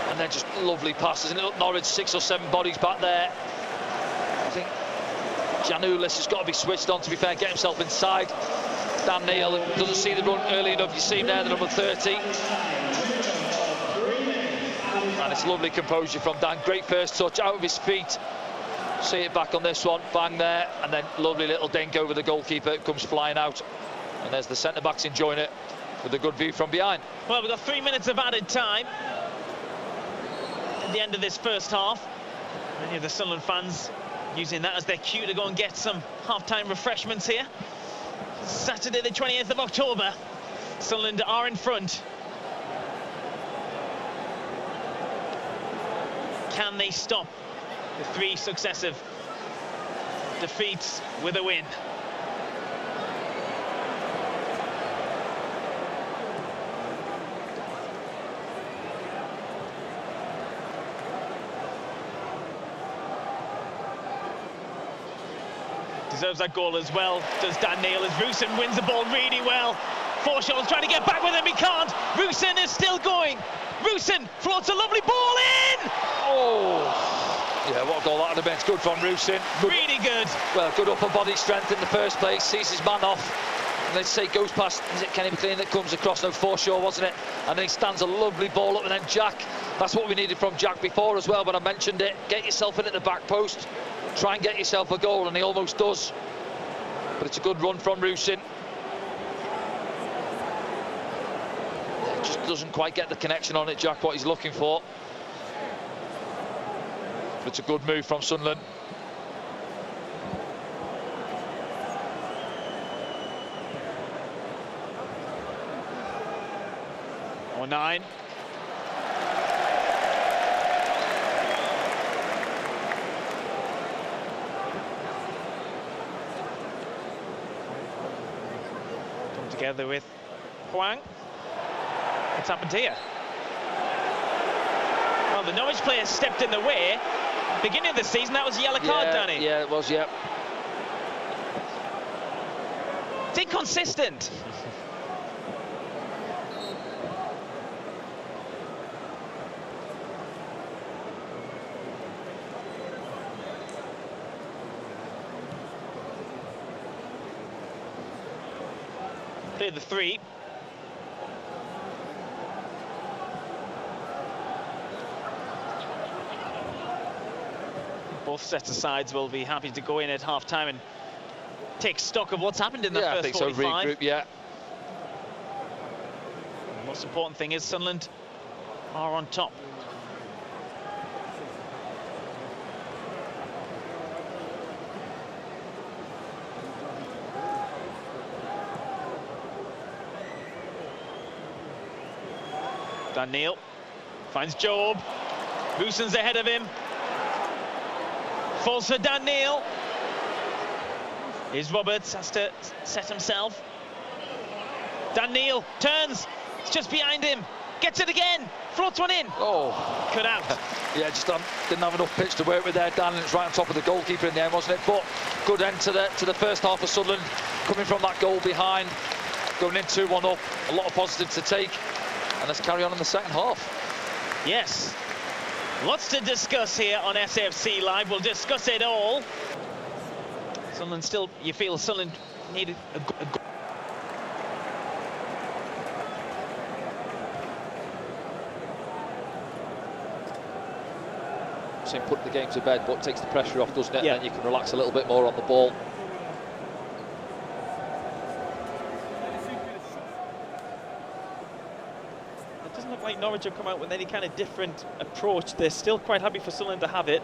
and then just lovely passes. And Norwich 6 or 7 bodies back there. Giannoulis has got to be switched on, to be fair, get himself inside. Dan Neil doesn't see the run early enough. You see him there, the number 30. And it's lovely composure from Dan. Great first touch, out of his feet. See it back on this one, bang there, and then lovely little dink over the goalkeeper. It comes flying out. And there's the centre-backs enjoying it with a good view from behind. Well, we've got 3 minutes of added time at the end of this first half. Many of the Sunderland fans using that as their cue to go and get some half-time refreshments here. Saturday the 20th of October, Sunderland are in front. Can they stop the 3 successive defeats with a win? Deserves that goal as well, does Dan Neil, as Rusin wins the ball really well. Forshaw's trying to get back with him, he can't. Rusin is still going. Rusin floats a lovely ball in! Oh, yeah, what a goal that would have been. It's good from Rusin. Really good. Well, good upper body strength in the first place, sees his man off. And then say goes past, is it Kenny McLean that comes across? No, Forshaw, wasn't it? And then he stands a lovely ball up, and then Jack. That's what we needed from Jack before as well, but I mentioned it. Get yourself in at the back post. Try and get yourself a goal, and he almost does. But it's a good run from Rusin. Just doesn't quite get the connection on it, Jack, what he's looking for. But it's a good move from Sunderland. Or 9. Together with Huang. What's happened here? Well, the Norwich player stepped in the way. Beginning of the season, that was a yellow card, Danny. Yeah, it was, yeah. It's inconsistent. Clear the 3. Both sets of sides will be happy to go in at half-time and take stock of what's happened in the first 45. I think so, regroup, yeah. The most important thing is Sunderland are on top. Dan Neil finds Job. Rusin's ahead of him. Falls for Dan Neil. Here's Roberts, has to set himself. Dan Neil turns. It's just behind him. Gets it again. Floats one in. Oh. Cut out. Yeah, just didn't have enough pitch to work with there, Dan, and it's right on top of the goalkeeper in the end, wasn't it? But good end to the first half of Sunderland, coming from that goal behind, going in 2-1 up. A lot of positives to take. And let's carry on in the second half. Yes. Lots to discuss here on SFC Live. We'll discuss it all. Sunderland still, you feel Sunderland needed a goal. Same putting the game to bed, but takes the pressure off, doesn't it? Yeah. And then you can relax a little bit more on the ball. Like Norwich have come out with any kind of different approach. They're still quite happy for Sunderland to have it,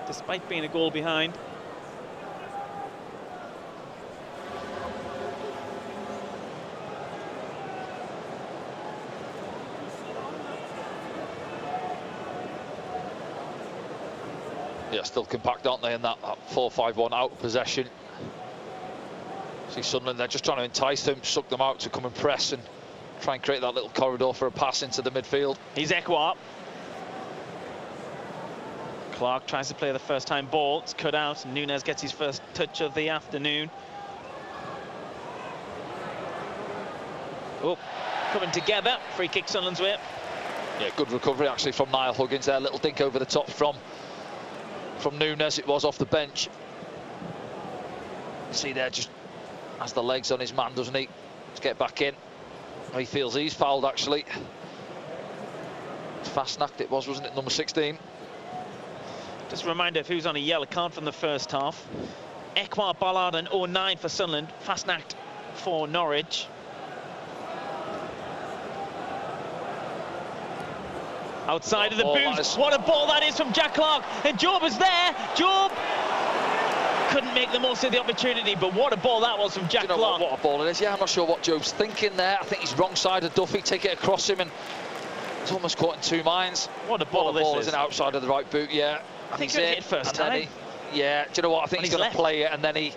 despite being a goal behind. Yeah, still compact, aren't they, in that 4-5-1 out of possession. See Sunderland, they're just trying to entice them, suck them out to come and press and try and create that little corridor for a pass into the midfield. He's Ekwa. Clark tries to play the first time ball. It's cut out, and Nunes gets his first touch of the afternoon. Oh, coming together. Free kick Sunderland's way. Yeah, good recovery actually from Niall Huggins there. Little dink over the top from from Nunes. It was off the bench. See there, just has the legs on his man, doesn't he? To get back in. He feels he's fouled, actually. Fastnacht it was, wasn't it? Number 16. Just a reminder of who's on a yellow card from the first half. Ekwa, Ballard and 09 for Sunderland. Fastnacht for Norwich. Outside of the boot. What a ball that is from Jack Clark. And Job is there. Job couldn't make the most of the opportunity, but what a ball that was from Jack Clark. What a ball it is. Yeah, I'm not sure what Job's thinking there. I think he's wrong side of Duffy, take it across him, and it's almost caught in two minds. What a ball this is. Isn't outside of the right boot, yeah. I think he's hit first time. Yeah, do you know what? I think he's going to play it, and then he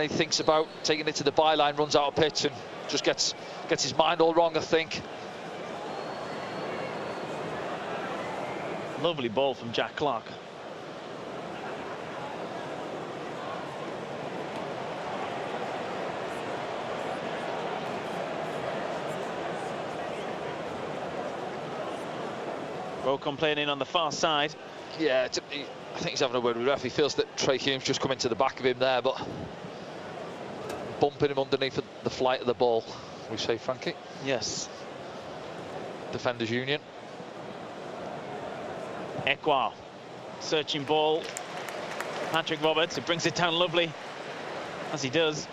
thinks about taking it to the byline, runs out of pitch, and just gets his mind all wrong, I think. Lovely ball from Jack Clark. Rowe complaining on the far side. Yeah, I think he's having a word with the ref. He feels that Trey Hume's just come into the back of him there, but bumping him underneath the flight of the ball. We say, Frankie? Yes. Defenders Union. Ekwa, searching ball. Patrick Roberts, who brings it down lovely, as he does.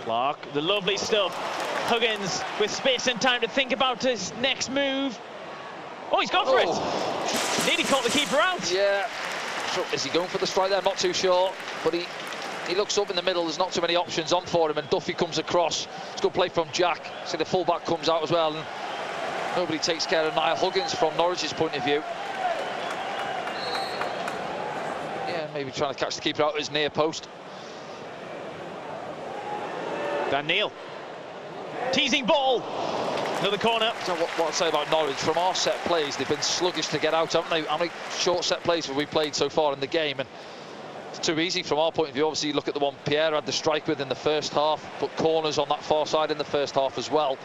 Clark, the lovely stuff. Huggins with space and time to think about his next move. Oh, he's gone for it. Nearly caught the keeper out. Yeah. So is he going for the strike there? Not too sure. But he looks up in the middle. There's not too many options on for him. And Duffy comes across. It's good play from Jack. See, the fullback comes out as well. And nobody takes care of Niall Huggins from Norwich's point of view. Yeah, maybe trying to catch the keeper out of his near post. Dan Neil. Teasing ball. Another corner. So what I'd say about Norwich, from our set plays, they've been sluggish to get out, haven't they? How many short set plays have we played so far in the game? And it's too easy from our point of view. Obviously, you look at the one Pierre had the strike with in the first half, put corners on that far side in the first half as well.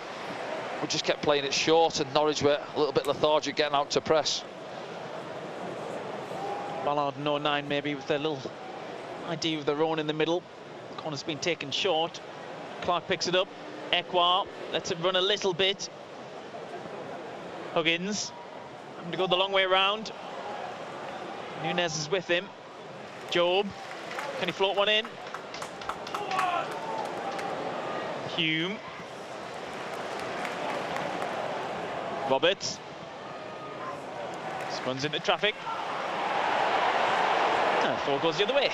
We just kept playing it short, and Norwich were a little bit lethargic getting out to press. Ballard and 09 maybe with their little idea of their own in the middle. The corner's been taken short. Clark picks it up. Ekwa lets it run a little bit. Huggins having to go the long way around. Nunes is with him. Job, can he float one in? Hume. Roberts. Runs into traffic. And four goes the other way.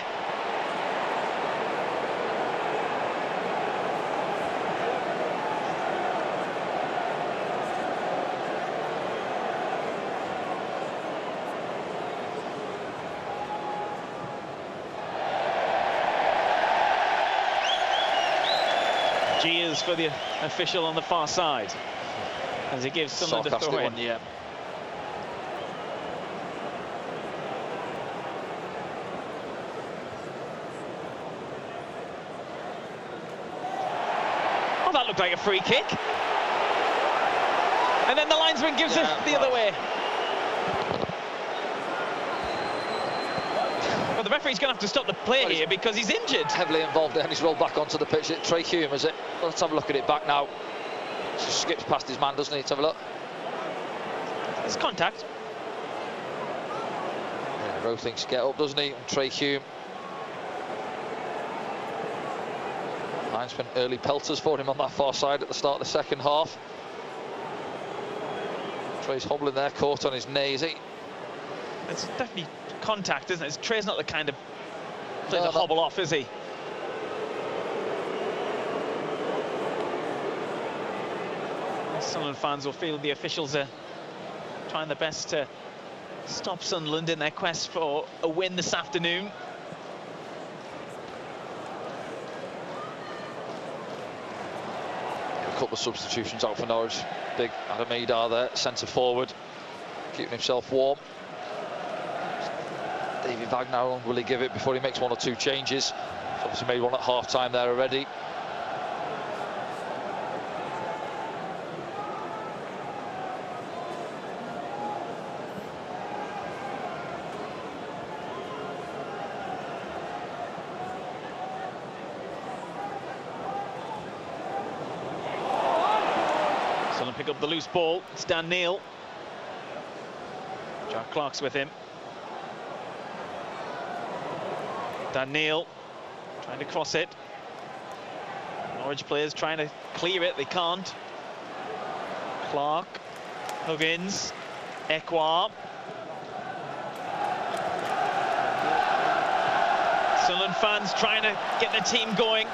Cheers for the official on the far side as he gives Sunderland a throw in. Yeah. Oh, that looked like a free kick. And then the linesman gives it the other way. Well, the referee's going to have to stop the play here because he's injured. Heavily involved there, and he's rolled back onto the pitch. Trey Hume, is it? Let's have a look at it back now. Just skips past his man, doesn't he? Let's have a look. It's contact. Yeah, Rowe thinks get up, doesn't he? And Trey Hume. Linesman early pelters for him on that far side at the start of the second half. Trey's hobbling there, caught on his knee, is he? It's definitely contact, isn't it? Trey's not the kind of player to hobble off, is he? Sunderland fans will feel the officials are trying their best to stop Sunderland in their quest for a win this afternoon. A couple of substitutions out for Norwich. Big Adam Idar there, centre forward, keeping himself warm. David Wagner, will he give it before he makes one or two changes? He's obviously made one at half-time there already. Sunderland pick up the loose ball. It's Dan Neil. Jack Clark's with him. Dan Neil trying to cross it. Norwich players trying to clear it, they can't. Clark, Huggins, Ekwar. Sunderland fans trying to get their team going.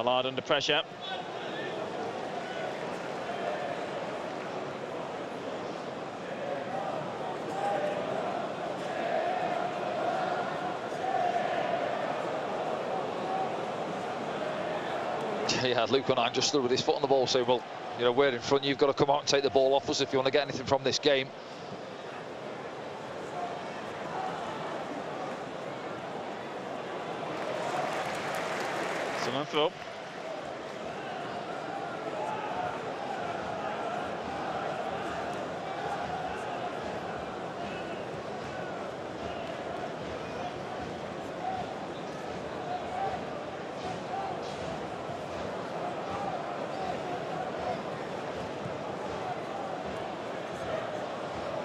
Hard under pressure. Yeah, Luke O'Neill just stood with his foot on the ball, saying, well, you know, we're in front, you've got to come out and take the ball off us if you want to get anything from this game. Sunderland throw.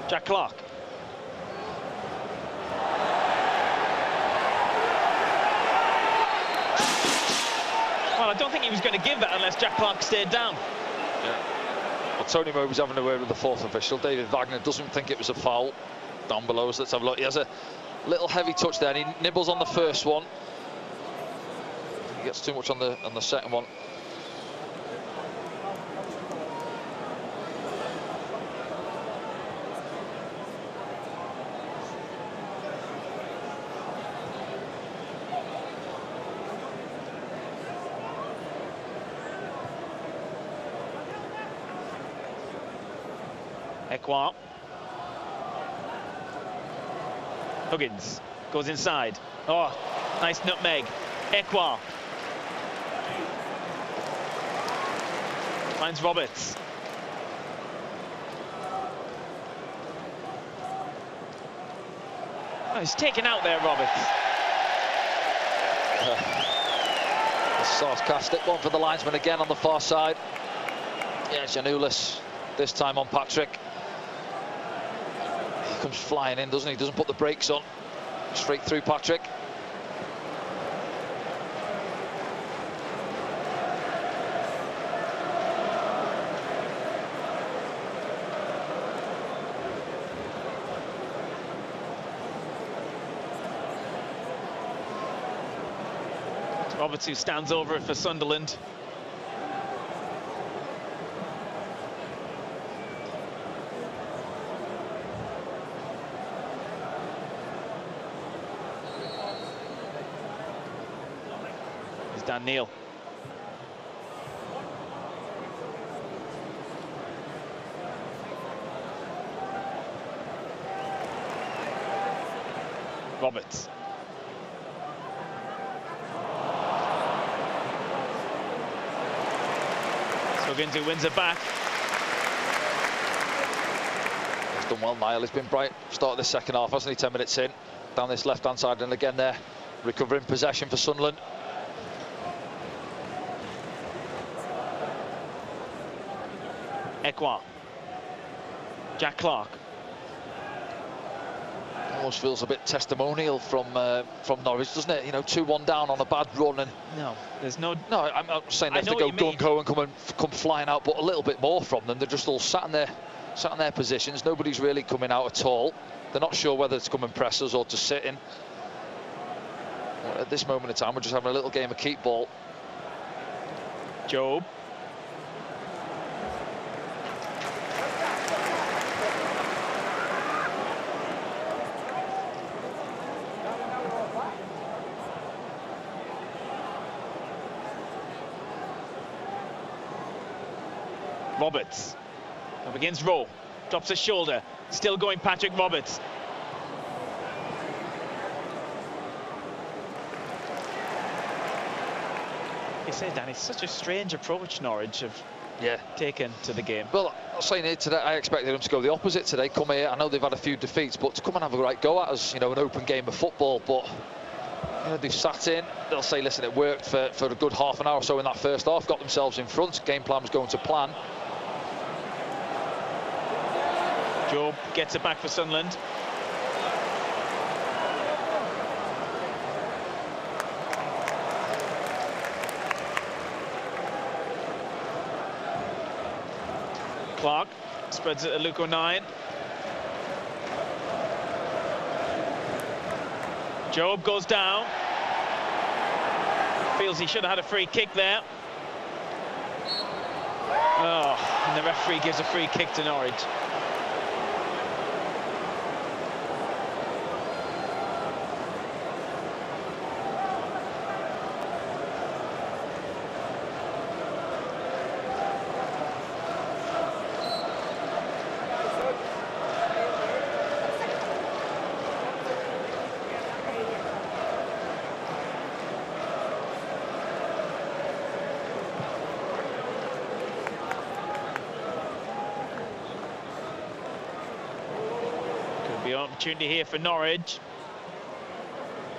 Jack Clark. Well, I don't think he was going to give that unless Jack Clark stayed down. Yeah. Well, Tony Moe was having a word with the fourth official. David Wagner doesn't think it was a foul. Down below us, let's have a look. He has a little heavy touch there, and he nibbles on the first one. He gets too much on the second one. Ekwar. Huggins goes inside. Oh, nice nutmeg. Ekwar. Finds Roberts. Oh, he's taken out there, Roberts. A sarcastic one for the linesman again on the far side. Yeah, Janulis this time on Patrick. He comes flying in, doesn't he? Doesn't put the brakes on. Straight through Patrick. Roberts, who stands over it for Sunderland. Here's Dan Neil. Roberts. Huggins, who wins it back. He's done well, Niall. He's been bright. Start of the second half, hasn't he? 10 minutes in. Down this left-hand side, and again there, recovering possession for Sunderland. Ekwar. Jack Clark. Almost feels a bit testimonial from Norwich, doesn't it? You know, 2-1 down on a bad run, and No, there's no. no, I'm not saying they have to go gung-ho and come flying out, but a little bit more from them. They're just all sat in their positions. Nobody's really coming out at all. They're not sure whether to come and press us or to sit in. At this moment in time, we're just having a little game of keep ball. Job. Roberts up against Rowe, drops his shoulder, still going Patrick Roberts. You say, Dan, it's such a strange approach Norwich have taken to the game. Well, I was saying here today, I expected them to go the opposite today. Come here, I know they've had a few defeats, but to come and have a right go at us, you know, an open game of football. But you know, they've sat in. They'll say, listen, it worked for a good half an hour or so in that first half. Got themselves in front. Game plan was going to plan. Job gets it back for Sunderland. Clark spreads it to Luke O'Nien. Job goes down. Feels he should have had a free kick there. Oh, and the referee gives a free kick to Norwich. Could be an opportunity here for Norwich.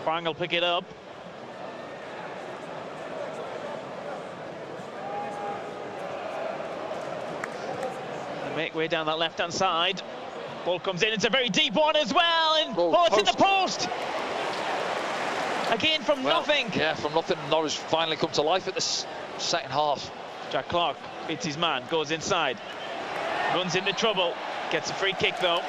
Huang will pick it up. They make way down that left-hand side. Ball comes in, it's a very deep one as well, and it's in the post! Again from nothing. Yeah, from nothing. Norwich finally come to life at the second half. Jack Clark beats his man, goes inside, runs into trouble, gets a free kick though.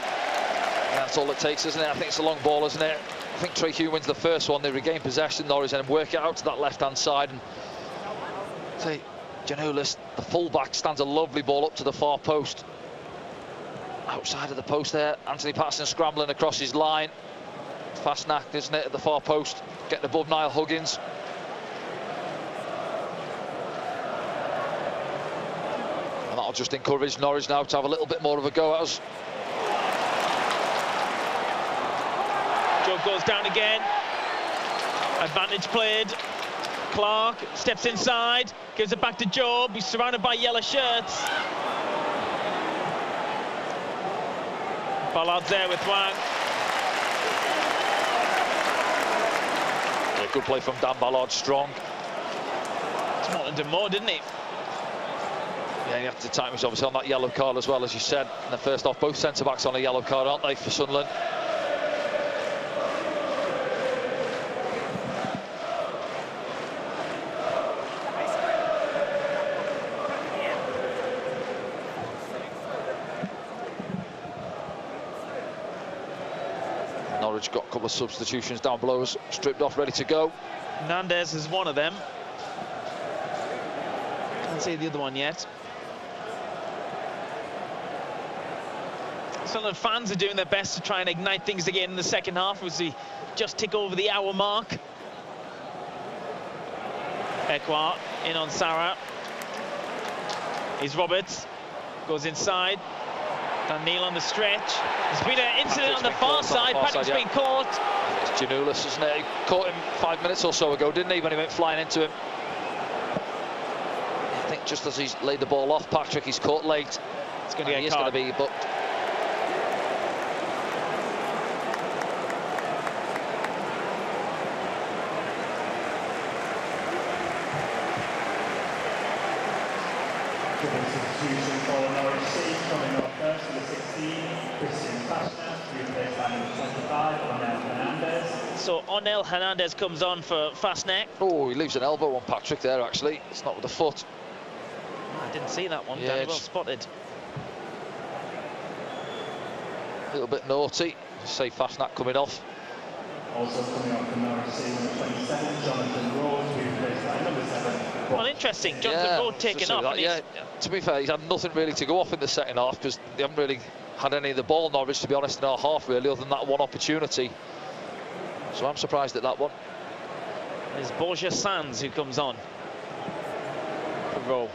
And that's all it takes, isn't it? I think it's a long ball, isn't it? I think Trey Hugh wins the first one. They regain possession, Norwich, and work it out to that left-hand side. And say, Janulis, the full-back, stands a lovely ball up to the far post. Outside of the post there, Anthony Patterson scrambling across his line. Fast knack, isn't it, at the far post, getting above Niall Huggins. And that'll just encourage Norwich now to have a little bit more of a go at us. Job goes down again. Advantage played. Clark steps inside, gives it back to Job. He's surrounded by yellow shirts. Ballard's there with Huang. Yeah, good play from Dan Ballard, strong. Smartland did more, didn't he? Yeah, you have to time, obviously on that yellow card as well, as you said. In the first half, both centre-backs on a yellow card, aren't they, for Sunderland? Norwich got a couple of substitutions down below us, stripped off, ready to go. Hernandez is one of them. Can't see the other one yet. Sunderland fans are doing their best to try and ignite things again in the second half as we just tick over the hour mark. Ekwa in on Sarah. Here's Roberts. Goes inside. Dan Neil on the stretch. There's been an incident on the far side. Patrick's been caught. It's Janulis, isn't it? He caught him 5 minutes or so ago, didn't he, when he went flying into him? I think just as he's laid the ball off, Patrick, he's caught late. It's going to get He's going to be booked. Substitution for Norwich City coming up first to the 16, Christian Fashner, replaced by number 25, Onel Hernandez. So Onel Hernandez comes on for Fastneck. Oh, he leaves an elbow on Patrick there, actually. It's not with the foot. I didn't see that one. Yeah, Well spotted. A little bit naughty. Say Fastnack coming off. Also coming on for Norwich City, number 27, Jonathan Rose, replaced by number 7. Well, interesting. Jonathan Rowe taken off. That, yeah. To be fair, he's had nothing really to go off in the second half because they haven't really had any of the ball, Norwich, to be honest, in our half, really, other than that one opportunity. So I'm surprised at that one. There's Borja Sanz who comes on for Rowe.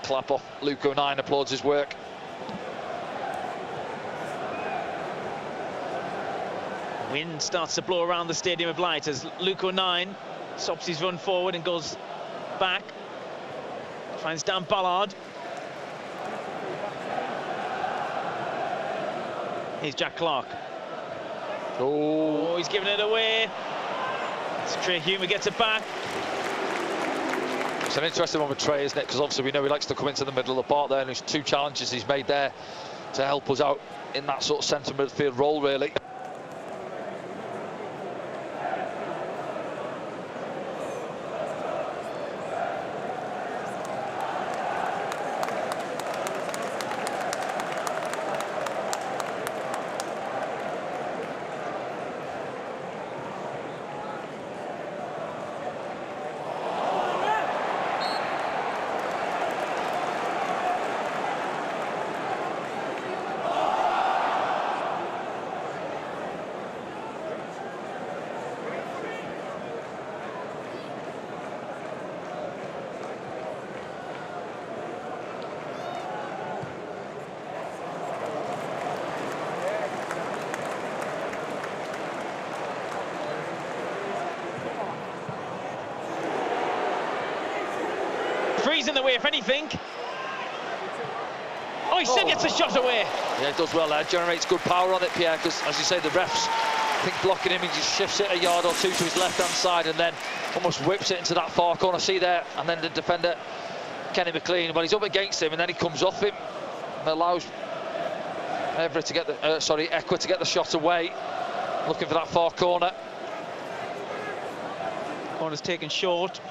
clap off. Luke 09 applauds his work. Wind starts to blow around the Stadium of Light as Luke 09 stops his run forward and goes back. Finds Dan Ballard. Here's Jack Clark. Oh, he's giving it away. So Trey Humer gets it back. It's an interesting one with Trey, isn't it? Because obviously we know he likes to come into the middle of the park there, and there's 2 challenges he's made there to help us out in that sort of centre midfield role, really. Freeze in the way, if anything. Oh, he still gets a shot away. Yeah, it does well there. Generates good power on it, Pierre, because, as you say, the refs, I think, blocking him, he just shifts it a yard or 2 to his left-hand side and then almost whips it into that far corner. See there? And then the defender, Kenny McLean, well, he's up against him and then he comes off him and allows Everett to get the, Ekwah to get the shot away. Looking for that far corner. Corner's taken short.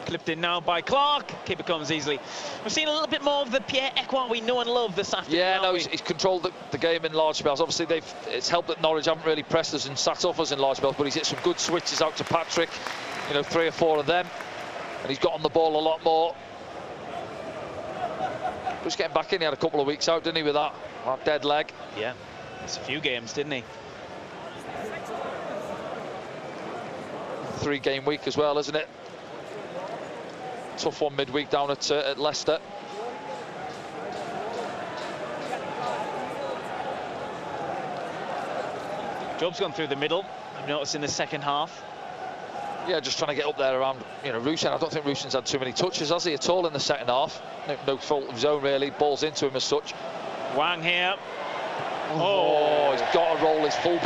Clipped in now by Clark. Keeper comes easily. We've seen a little bit more of the Pierre Ekwah we know and love this afternoon. Yeah, no, he's controlled the game in large spells. Obviously, it's helped that Norwich haven't really pressed us and sat off us in large spells, but he's hit some good switches out to Patrick, you know, 3 or 4 of them, and he's got on the ball a lot more. Just getting back in, he had a couple of weeks out, didn't he, with that dead leg? Yeah, it's a few games, didn't he? 3-game week as well, isn't it? Tough one midweek down at Leicester. Job's gone through the middle, I've noticed, in the second half. Yeah, just trying to get up there around, you know, Rusyn. I don't think Rusyn's had too many touches, has he, at all in the second half? No fault of his own, really. Ball's into him as such. Wang here. Oh, he's got to roll his full.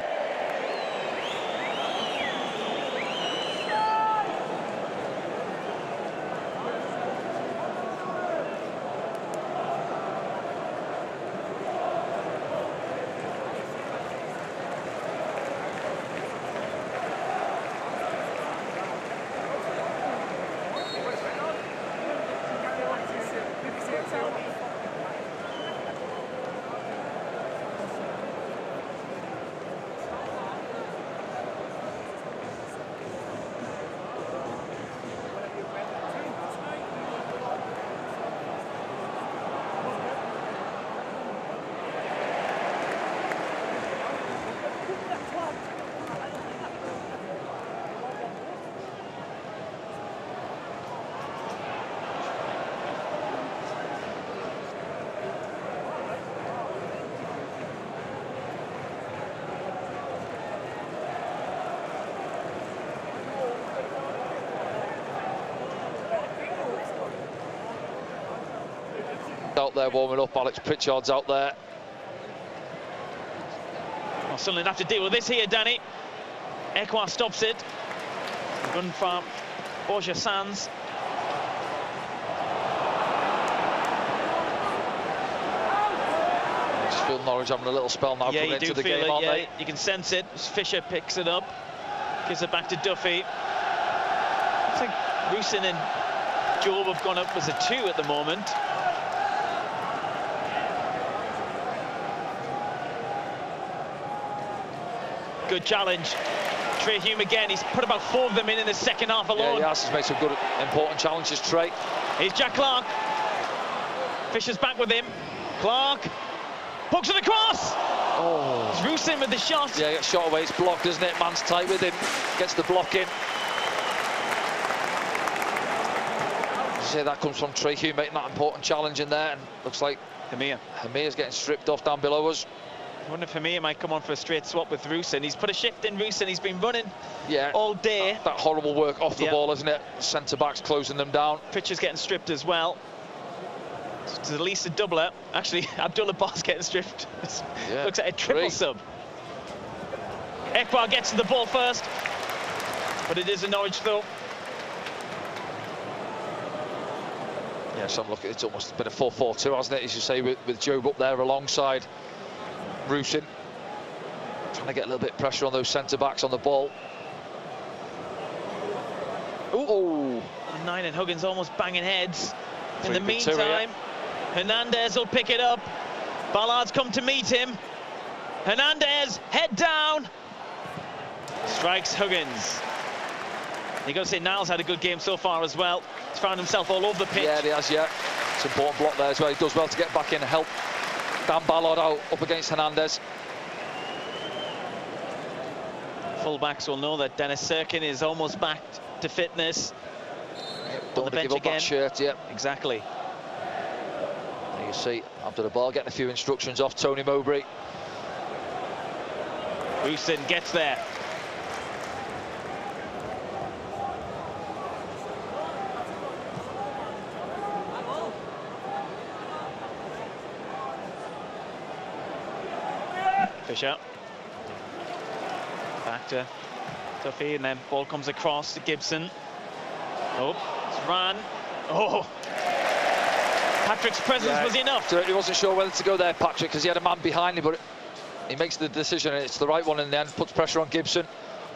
Out there warming up, Alex Pritchard's out there. Well, Sunderland have to deal with this here, Danny. Ekwah stops it. Run from Borja Sands. I just feel Norwich having a little spell now coming into the game, aren't they? You can sense it. Fisher picks it up, gives it back to Duffy. I think Rusyn and Job have gone up as a 2 at the moment. Good challenge. Trey Hume again. He's put about 4 of them in the second half alone. Yeah, he has. He's made some good, important challenges, Trey. Here's Jack Clark. Fisher's back with him. Clark pokes it across. Oh, It's Rusyn with the shot. yeah, gets shot away. It's blocked, isn't it? Man's tight with him. Gets the block in. say, that comes from Trehew making that important challenge in there, and looks like Hamir's getting stripped off down below us. I wonder if Hamir might come on for a straight swap with Rusin. He's put a shift in Rusin. He's been running all day. That horrible work off the ball, isn't it? Centre-backs closing them down. Pitcher's getting stripped as well. It's at least a doubler. Actually, Abdullah Bar's getting stripped. Looks like a triple sub. Ekwar gets to the ball first, but it is a Norwich throw. Yeah, some look, it's almost been a 4-4-2, hasn't it, as you say, with Job up there alongside Rusin, trying to get a little bit of pressure on those centre-backs on the ball. Ooh. 9 and Huggins almost banging heads. In the meantime, Hernandez will pick it up. Ballard's come to meet him. Hernandez, head down. Strikes Huggins. You got to say Niles had a good game so far as well. He's found himself all over the pitch. Yeah, he has, It's an important block there as well. He does well to get back in and help Dan Ballard out up against Hernandez. Fullbacks will know that Dennis Sirkin is almost back to fitness. Don't want to give up that shirt, Exactly. There you see Abdullah Bar getting a few instructions off Tony Mowbray. Rusin gets there. Fisher. Back to Duffy, and then ball comes across to Gibson. Oh, it's ran. Oh, Patrick's presence was enough. He wasn't sure whether to go there, Patrick, because he had a man behind him, but he makes the decision, and it's the right one in the end. Puts pressure on Gibson,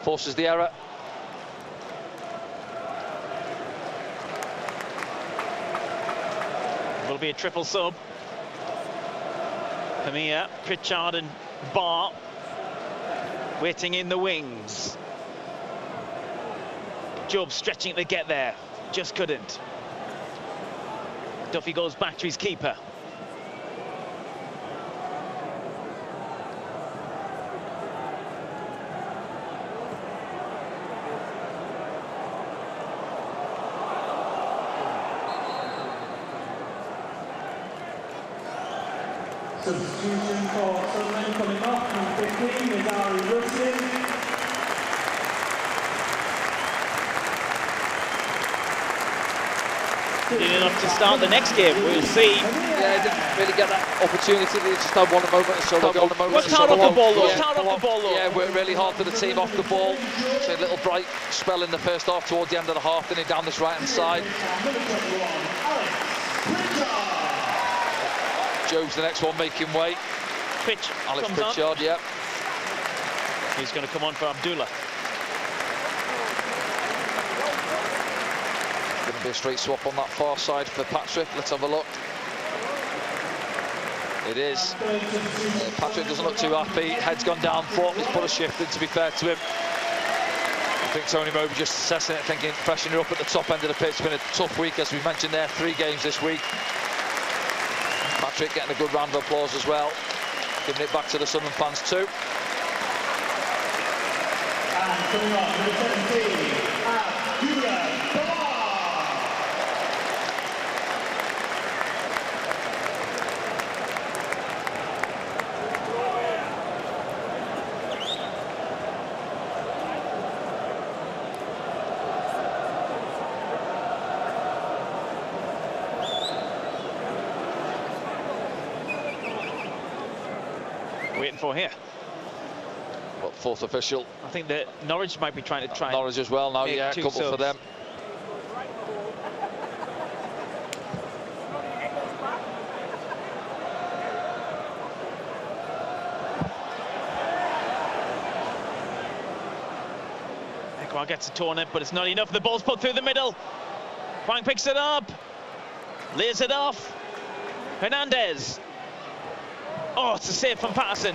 forces the error. It will be a triple sub. Hamir, Pritchard and Bar waiting in the wings. Job stretching to get there, just couldn't. Duffy goes back to his keeper. Substitution for Sunderland coming off, number 15 is Ari Rusin. Did enough to start the next game, we'll see. Yeah, didn't really get that opportunity. They just had one moment, so they'll go. What's hard off the ball, though? Hard off the ball, though. Yeah, worked really hard for the team off the ball. So a little bright spell in the first half towards the end of the half, then he down this right-hand side. Job's the next one making way. Alex Pritchard, He's going to come on for Abdullah. Going to be a straight swap on that far side for Patrick. Let's have a look. It is. Patrick doesn't look too happy. Head's gone down. Thought he's put a shift in, to be fair to him. I think Tony Mowbray just assessing it, thinking freshening up at the top end of the pitch. It's been a tough week, as we mentioned there. 3 games this week. Patrick getting a good round of applause as well. Giving it back to the Sunderland fans too. And coming on, number 17, Abdullah Bar. Waiting for here. What, 4th official? I think that Norwich might be trying to Norwich as well now, a couple for them. Ekwar gets a torn, but it's not enough. The ball's put through the middle. Hwang picks it up, lays it off. Hernandez. Oh, it's a save from Patterson.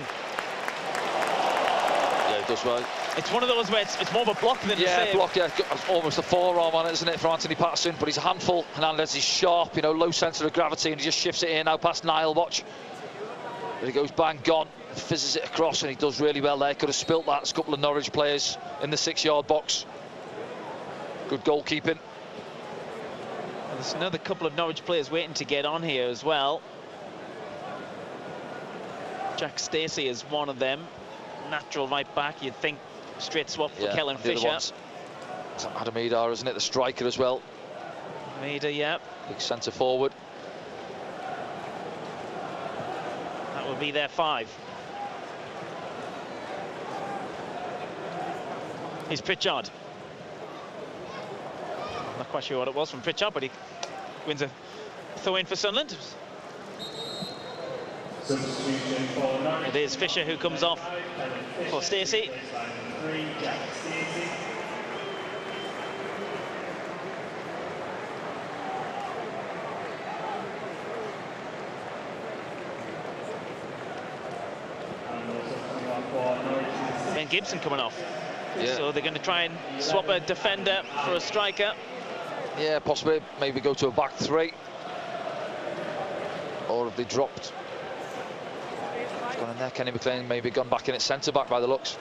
Yeah, he does well. It's one of those where it's more of a block than a save. Yeah, block, It's almost a forearm on it, isn't it, for Anthony Patterson? But he's a handful. Hernandez is sharp, low centre of gravity, and he just shifts it in now past Niall. Watch. But he goes bang, gone, fizzes it across, and he does really well there. Could have spilt that. There's a couple of Norwich players in the 6-yard box. Good goalkeeping. There's another couple of Norwich players waiting to get on here as well. Jack Stacey is one of them. Natural right back, you'd think. Straight swap for Kellen Fisher. It's Adam Idar, isn't it? The striker as well. Maida, yeah. Big centre forward. That will be their 5. Here's Pritchard. Not quite sure what it was from Pritchard, but he wins a throw-in for Sunderland. It is Fisher who comes off for Stacey. Ben Gibson coming off. Yeah. So they're going to try and swap a defender for a striker. Yeah, possibly. Maybe go to a back 3. Or have they dropped? It's gone in there. Kenny McLean maybe gone back in at centre back by the looks.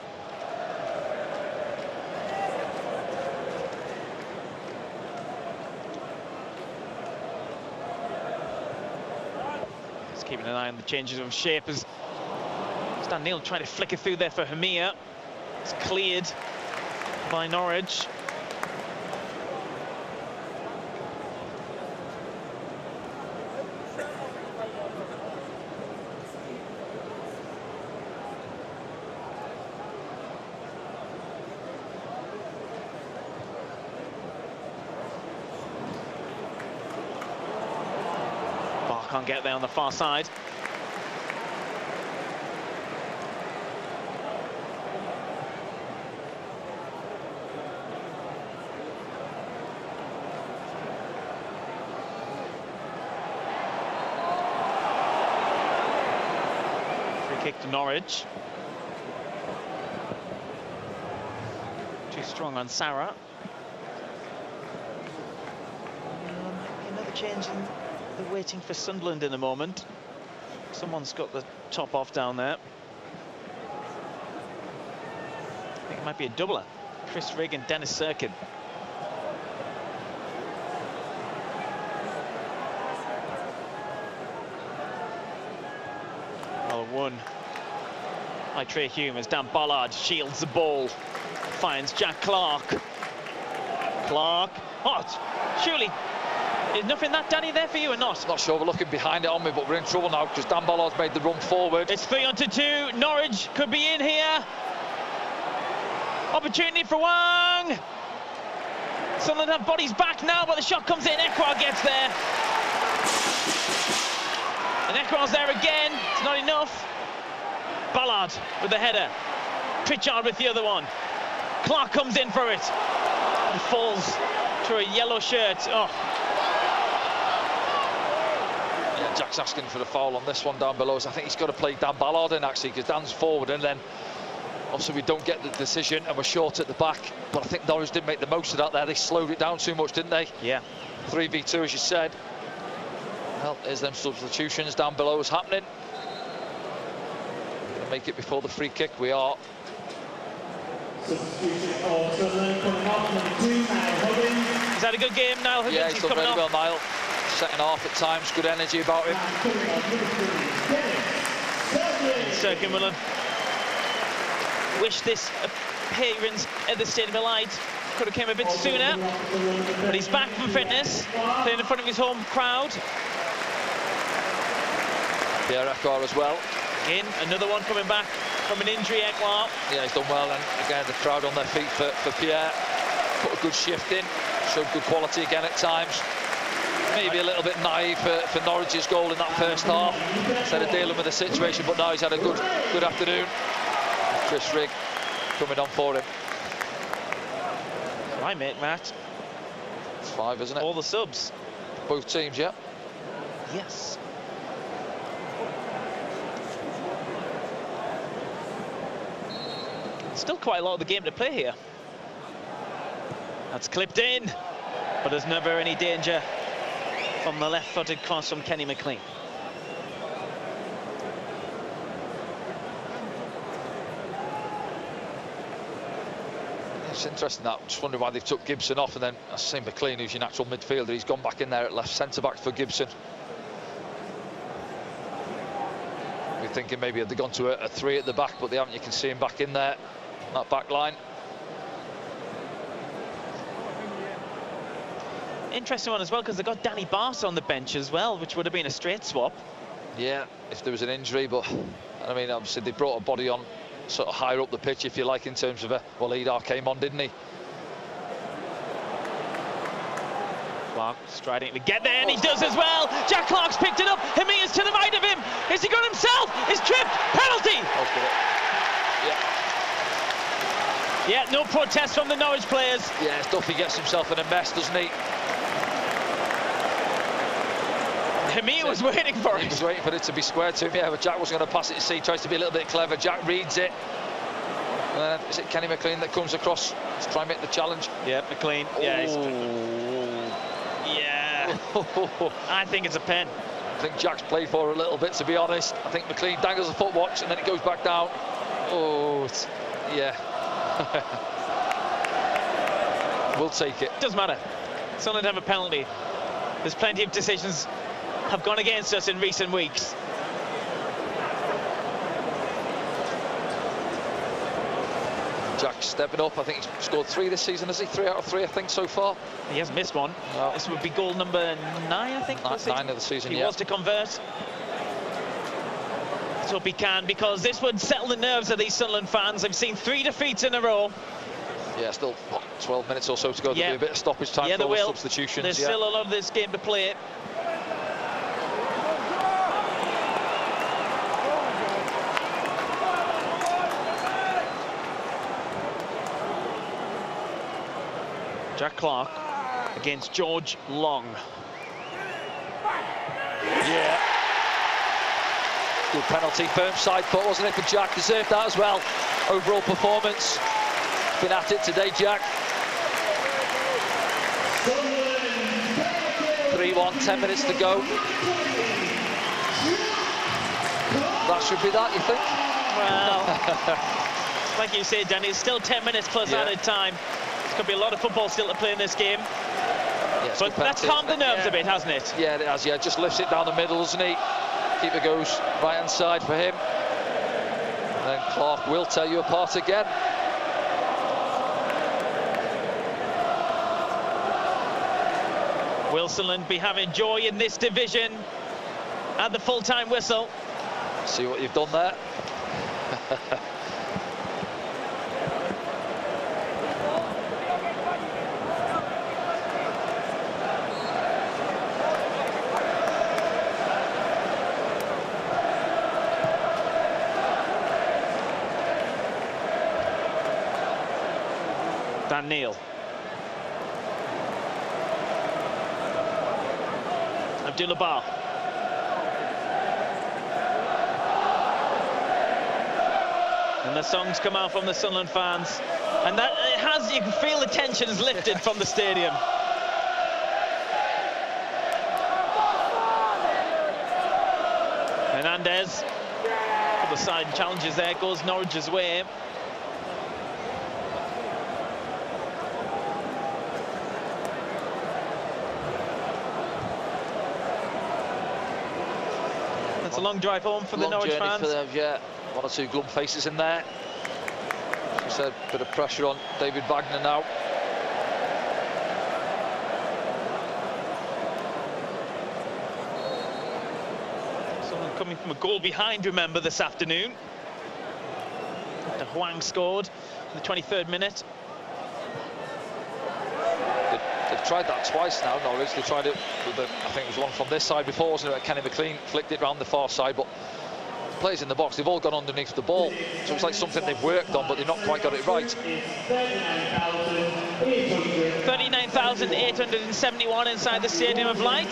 Just keeping an eye on the changes of shape as Stan Neal trying to flicker through there for Hamia. It's cleared by Norwich. Bar can't get there on the far side. Kick to Norwich. Too strong on Sarah. Another change in the waiting for Sunderland in a moment. Someone's got the top off down there. I think it might be a doubler. Chris Rigg and Dennis Serkin. One by Trey Hume as Dan Ballard shields the ball, finds Jack Clark. Clark, surely is nothing that Danny there for you or not? Not sure, we're looking behind it on me, but we're in trouble now because Dan Ballard's made the run forward. It's 3-on-2. Norwich could be in here. Opportunity for Wang. Sunderland have bodies back now, but the shot comes in. Ekwar gets there. And Ekwar's there again. It's not enough. Ballard with the header. Pritchard with the other one. Clark comes in for it. And falls to a yellow shirt. Oh. Yeah, Jack's asking for the foul on this one down below. So I think he's got to play Dan Ballard in actually, because Dan's forward, and then obviously we don't get the decision and we're short at the back. But I think Norwich didn't make the most of that there. They slowed it down too much, didn't they? Yeah. 3v2 as you said. Well, there's them substitutions down below is happening. Gonna make it before the free kick. We are. Substitution for Sunderland coming off, number 2, Niall Huggins. Is that a good game, Niall Huggins? Yeah, he's done really well, Niall. Second half at times, good energy about him. Serkin will wish this appearance at the Stadium of Light could have came a bit sooner, but he's back from fitness, playing in front of his home crowd. Pierre Ekwar as well. Again, another one coming back from an injury, Ekwar. Yeah, he's done well, and again the crowd on their feet for Pierre. Put a good shift in, showed good quality again at times. Maybe a little bit naive for Norwich's goal in that first half, instead of dealing with the situation, but now he's had a good afternoon. Chris Rigg coming on for him. Right, mate, Matt. It's 5, isn't it? All the subs. Both teams, yeah. Yes. Still quite a lot of the game to play here. That's clipped in, but there's never any danger from the left-footed cross from Kenny McLean. It's interesting that. Just wondering why they've took Gibson off, and then I see McLean, who's your natural midfielder, he's gone back in there at left centre-back for Gibson. We're thinking maybe they've gone to a 3 at the back, but they haven't. You can see him back in there, that back line. Interesting one as well, because they've got Danny Barca on the bench as well, which would have been a straight swap. Yeah, if there was an injury, but I mean, obviously they brought a body on sort of higher up the pitch, if you like, in terms of well, Idar came on, didn't he? Clark striding to get there, and he does as well. Jack Clark's picked it up. Hamia's to the right of him. Has he got himself? He's tripped. Penalty. Yeah, no protest from the Norwich players. Yeah, Duffy gets himself in a mess, doesn't he? Hamia was waiting for it. He was waiting for it to be squared to him, yeah, but Jack wasn't going to pass it to see. Tries to be a little bit clever. Jack reads it. Is it Kenny McLean that comes across to try and make the challenge? Yeah, McLean. Yeah, yeah. I think it's a pen. I think Jack's played for a little bit, to be honest. I think McLean dangles a foot watch and then it goes back down. Oh, yeah. We'll take it. Doesn't matter. Sunderland have a penalty. There's plenty of decisions have gone against us in recent weeks. Jack stepping up. I think he's scored 3 this season, has he? 3 out of 3, I think, so far. He hasn't missed one. No. This would be goal number 9, I think. 9 of the season, He wants to convert. Let's hope he can, because this would settle the nerves of these Sunderland fans. They've seen 3 defeats in a row. Yeah, still, what, 12 minutes or so to go. There'll be a bit of stoppage time for substitutions. There's still a lot of this game to play. Jack Clark against George Long. Yeah. Good penalty, firm side foot, wasn't it, for Jack? Deserved that as well. Overall performance. Been at it today, Jack. 3-1, 10 minutes to go. That should be that, you think? Well, like you said, Danny, it's still 10 minutes plus added time. There's going to be a lot of football still to play in this game. Yeah, but that's calmed the nerves a bit, hasn't it? Yeah, it has, yeah. Just lifts it down the middle, doesn't he? Keeper goes right-hand side for him. And then Clark will tear you apart again. Will Sunderland be having joy in this division at the full-time whistle? See what you've done there. Dan Neil. Abdullah Bar. And the songs come out from the Sunderland fans, and that it has, you can feel the tensions lifted from the stadium. Hernandez, a couple of side challenges there, goes Norwich's way. It's a long drive home for the Norwich fans. For them, yeah. 1 or 2 glum faces in there. Just a bit of pressure on David Wagner now. Someone coming from a goal behind, remember, this afternoon. After Hwang scored in the 23rd minute. They've tried that twice now, Norwich. They tried it with I think it was one from this side before, wasn't it? Kenny McLean flicked it round the far side, but the players in the box, they've all gone underneath the ball. So it's like something they've worked on, but they've not quite got it right. 39,871 inside the Stadium of Light.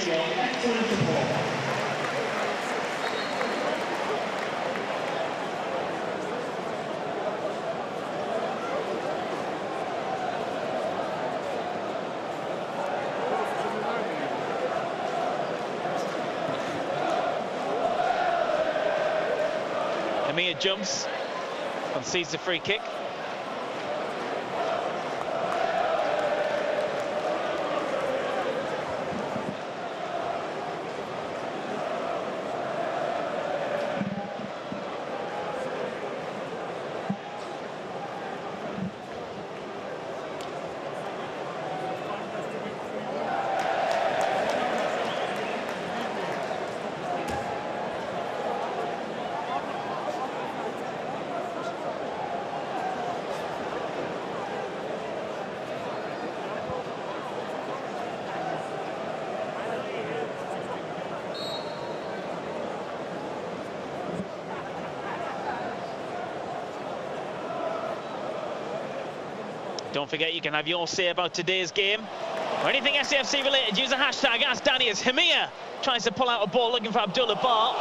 Hamia jumps and sees the free kick. Don't forget, you can have your say about today's game or anything SAFC related. Use the hashtag #AskDanny as Hamia tries to pull out a ball looking for Abdullah Bar.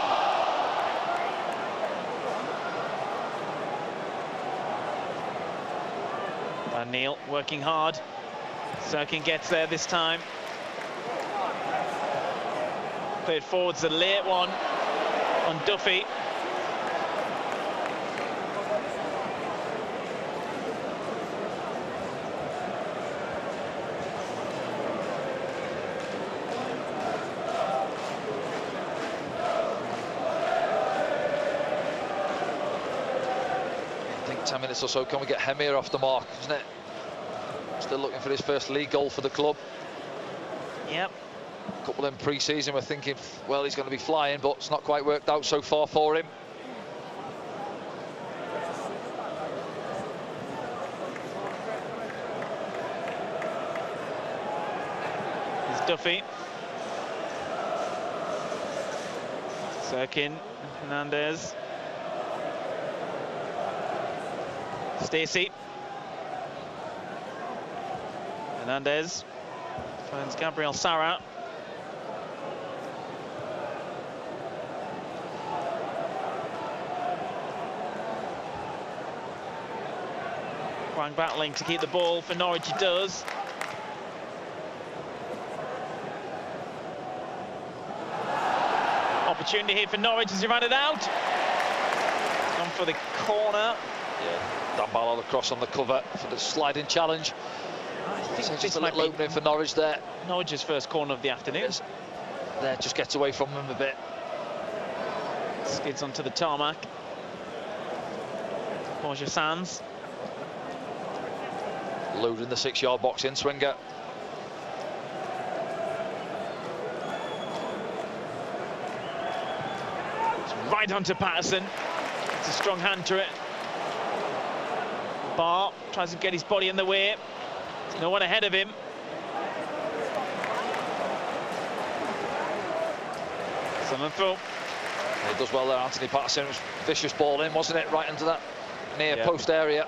Van Neal working hard. Sirkin gets there this time. Played forwards a late one on Duffy. I think 10 minutes or so, can we get Hemir off the mark, isn't it? Still looking for his first league goal for the club. Yep. A couple in pre-season, we're thinking, well, he's going to be flying, but it's not quite worked out so far for him. Here's Duffy. Sirkin, Hernandez. Stacey. Hernandez finds Gabriel Sara. Quang battling to keep the ball for Norwich, he does. Opportunity here for Norwich as he ran it out. Gone for the corner. Yeah, Dan Ballard across on the cover for the sliding challenge. I think So this just a might little be opening for Norwich there. Norwich's first corner of the afternoon. There, just gets away from them a bit. Skids onto the tarmac. Borja Sands. Loading the 6-yard box in, Swinger. It's right onto Patterson. It's a strong hand to it. Barr tries to get his body in the way. There's no one ahead of him. Sunderland throw. He does well there, Anthony Patterson. It was a vicious ball in, wasn't it? Right into that near post area.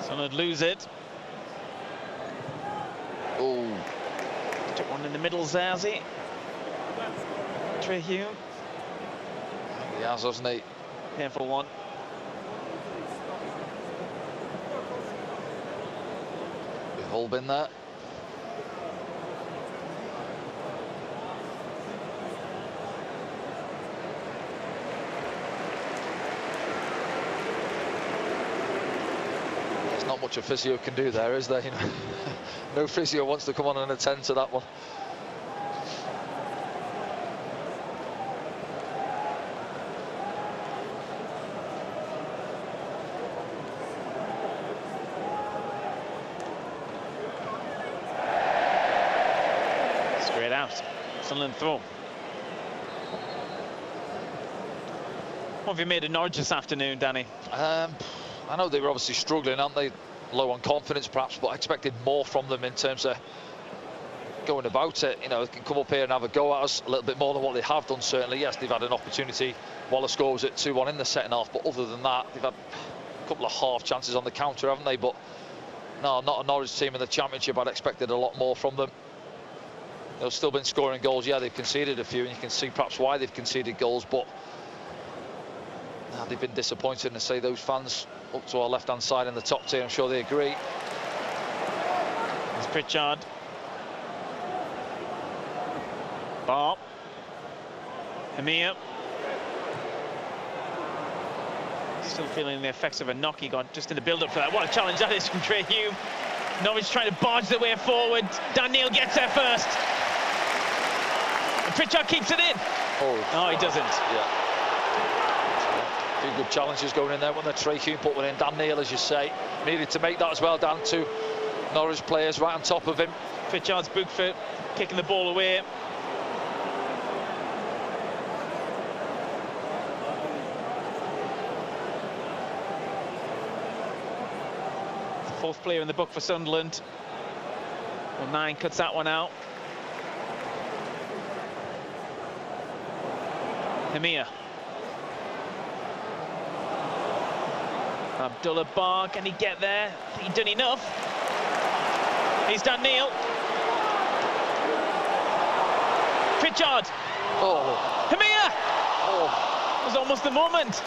Sunderland lose it. Oh, Took one in the middle, Zazie. Trey Hume. he has, hasn't he? Careful one. We've all been there. There's not much a physio can do there, is there? You know, no physio wants to come on and attend to that one. Straight out. Sunderland throw. What have you made of Norwich this afternoon, Danny? I know they were obviously struggling, aren't they? Low on confidence, perhaps, but I expected more from them in terms of going about it. You know, they can come up here and have a go at us a little bit more than what they have done, certainly. Yes, they've had an opportunity while the score was at 2-1 in the second half, but other than that, they've had a couple of half chances on the counter, haven't they? But no, not a Norwich team in the Championship. I'd expected a lot more from them. They've still been scoring goals. Yeah, they've conceded a few, and you can see perhaps why they've conceded goals, but they've been disappointed, and say those fans up to our left-hand side in the top tier, I'm sure they agree. There's Pritchard. Barr. Hamia. Still feeling the effects of a knock he got just in the build-up for that. What a challenge that is from Trey Hume. Norwich trying to barge their way forward. Dan Neal gets there first. And Pritchard keeps it in. Oh, No, he doesn't. Yeah. few good challenges going in there when the Trey Hume put one in. Dan Neil, as you say, needed to make that as well. Down to Norwich players right on top of him. Pritchard's booked for kicking the ball away. The fourth player in the book for Sunderland. Well, 9 cuts that one out. Hemir. Abdullah Bar, can he get there? He done enough. He's done Neil. Pritchard. Oh. Hemir. Oh. It was almost the moment.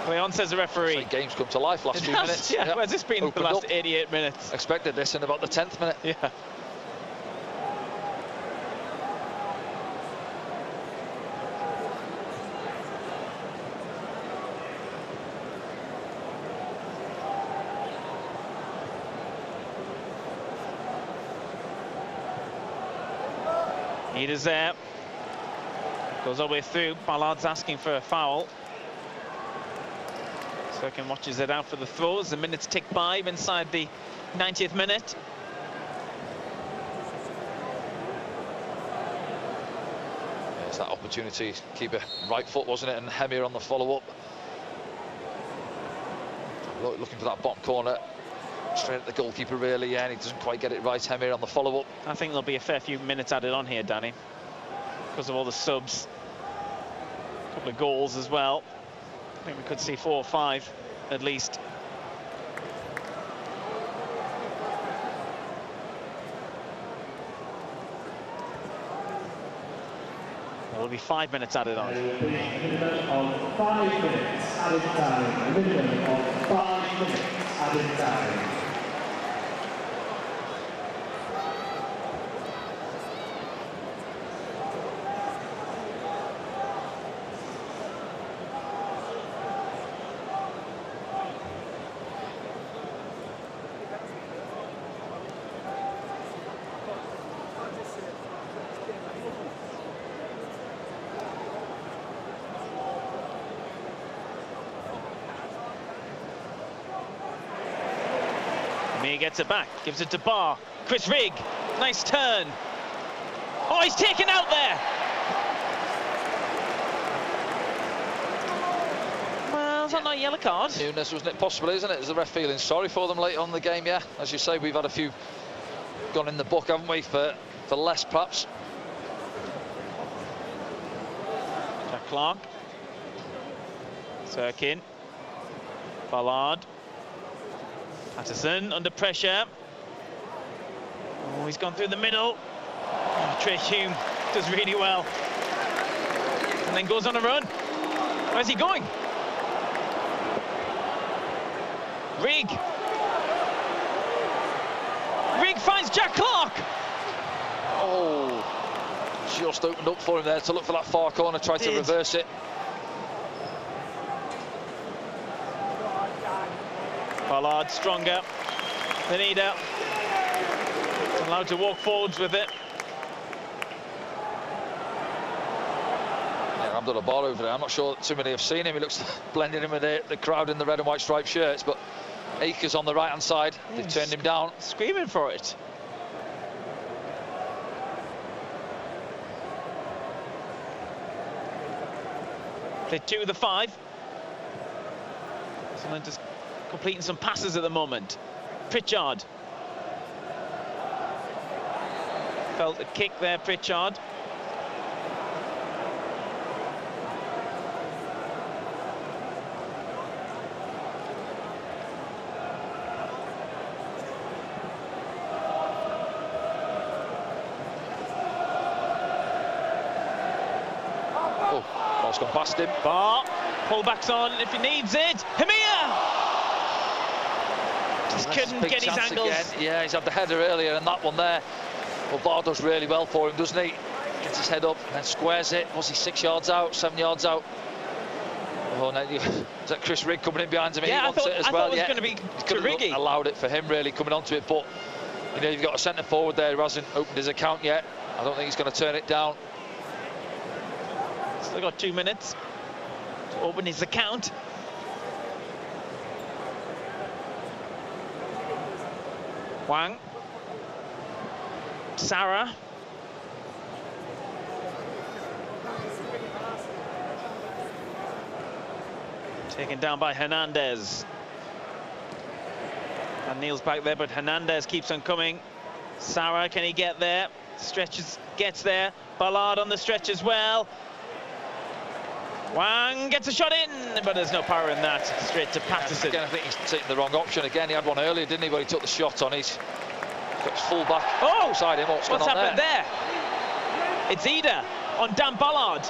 Play on, says the referee. Game's come to life last few minutes. Yeah, where's this been for the last up. 88 minutes? Expected this in about the 10th minute. Yeah. He is there. Goes all the way through. Ballard's asking for a foul. Sirkin watches it out for the throws. The minutes tick by inside the 90th minute. There's that opportunity. Keeper right foot, wasn't it? And Hemir on the follow-up. Looking for that bottom corner. Straight at the goalkeeper, really, yeah, and he doesn't quite get it right. Hemir on the follow-up. I think there'll be a fair few minutes added on here, Danny, because of all the subs. A couple of goals as well. I think we could see 4 or 5 at least. There will be 5 minutes added on. A minimum of 5 minutes added time. A minimum of 5 minutes added time. He gets it back, gives it to Bar. Chris Rigg, nice turn. Oh, he's taken out there. Well, is that not a yellow card? Nunes, wasn't it? Possibly, isn't it? Is the ref feeling sorry for them late on in the game? Yeah, as you say, we've had a few gone in the book, haven't we, for less perhaps. Jack Clark. Sirkin. Ballard. Patterson under pressure. Oh, he's gone through the middle. Oh, Trey Hume does really well. And then goes on a run. Where's he going? Rigg. Rigg finds Jack Clark. Oh, just opened up for him there to look for that far corner, tried to reverse it. Ballard stronger than Ida. Allowed to walk forwards with it. Yeah, Abdullah Bar over there. I'm not sure too many have seen him. He looks blending in with the crowd in the red and white striped shirts. But Akers on the right hand side. They've turned him down. Screaming for it. Played 2 of the 5. Someone just completing some passes at the moment. Pritchard. Felt a kick there, Pritchard. Oh, ball's gone past him. Bar, pullbacks on if he needs it. Hemir! Just couldn't get his angles. Again. Yeah, he's had the header earlier and that one there. Well, Bar does really well for him, doesn't he? Gets his head up and then squares it. Was he 6 yards out, 7 yards out? Oh, no, is that Chris Rigg coming in behind him? Yeah, he wants it as well. Thought it was going to be Riggy. Allowed it for him, really, coming onto it. But, you know, you've got a centre forward there who hasn't opened his account yet. I don't think he's going to turn it down. Still got 2 minutes to open his account. Wang. Sarah. Taken down by Hernandez. And Neil's back there, but Hernandez keeps on coming. Sarah, can he get there? Stretches, gets there. Ballard on the stretch as well. Wang gets a shot in, but there's no power in that. Straight to Patterson. Again, I think he's taking the wrong option. Again, he had one earlier, didn't he, where he took the shot on. He's got his full back outside him. What's happened there? It's Ida on Dan Ballard.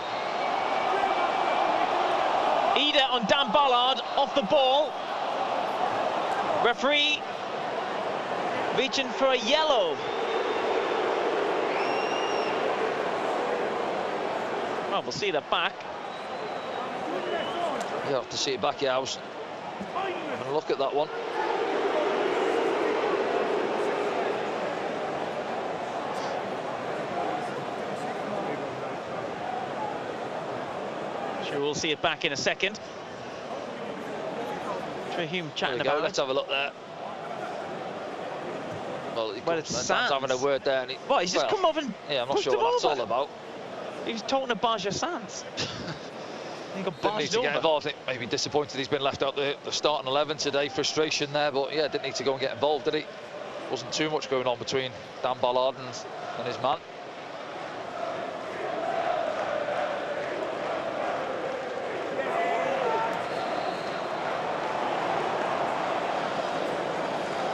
Ida on Dan Ballard, off the ball. Referee reaching for a yellow. Well, we'll see that back. You have to see it back. Yeah, I was having a look at that one. Sure, we'll see it back in a second. Hume chatting about it. Let's have a look there. Well, it's Dan's having a word there. And he's just come over and yeah, I'm not sure what that's all about. He was talking to Baja Sands. He got didn't need to get involved. I think maybe disappointed he's been left out the starting 11 today. Frustration there, but yeah, didn't need to go and get involved, did he? Wasn't too much going on between Dan Ballard and his man.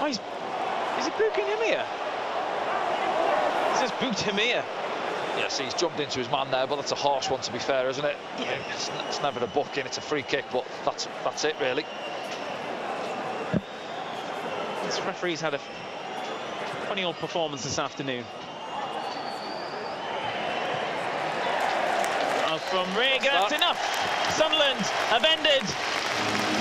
Oh, is he booking him here? He's just booked him here. Yes, he's jumped into his man there, but that's a harsh one, to be fair, isn't it? Yeah. It's never a booking, it's a free kick, but that's it, really. This referee's had a funny old performance this afternoon. From Reagan, that's enough. Sunderland have ended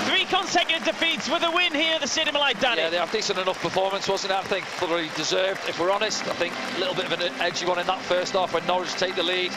3 consecutive defeats with a win here at the Stadium of Light, Danny. Yeah, they have decent enough performance, wasn't it? I think fully deserved. If we're honest, I think a little bit of an edgy one in that first half when Norwich take the lead.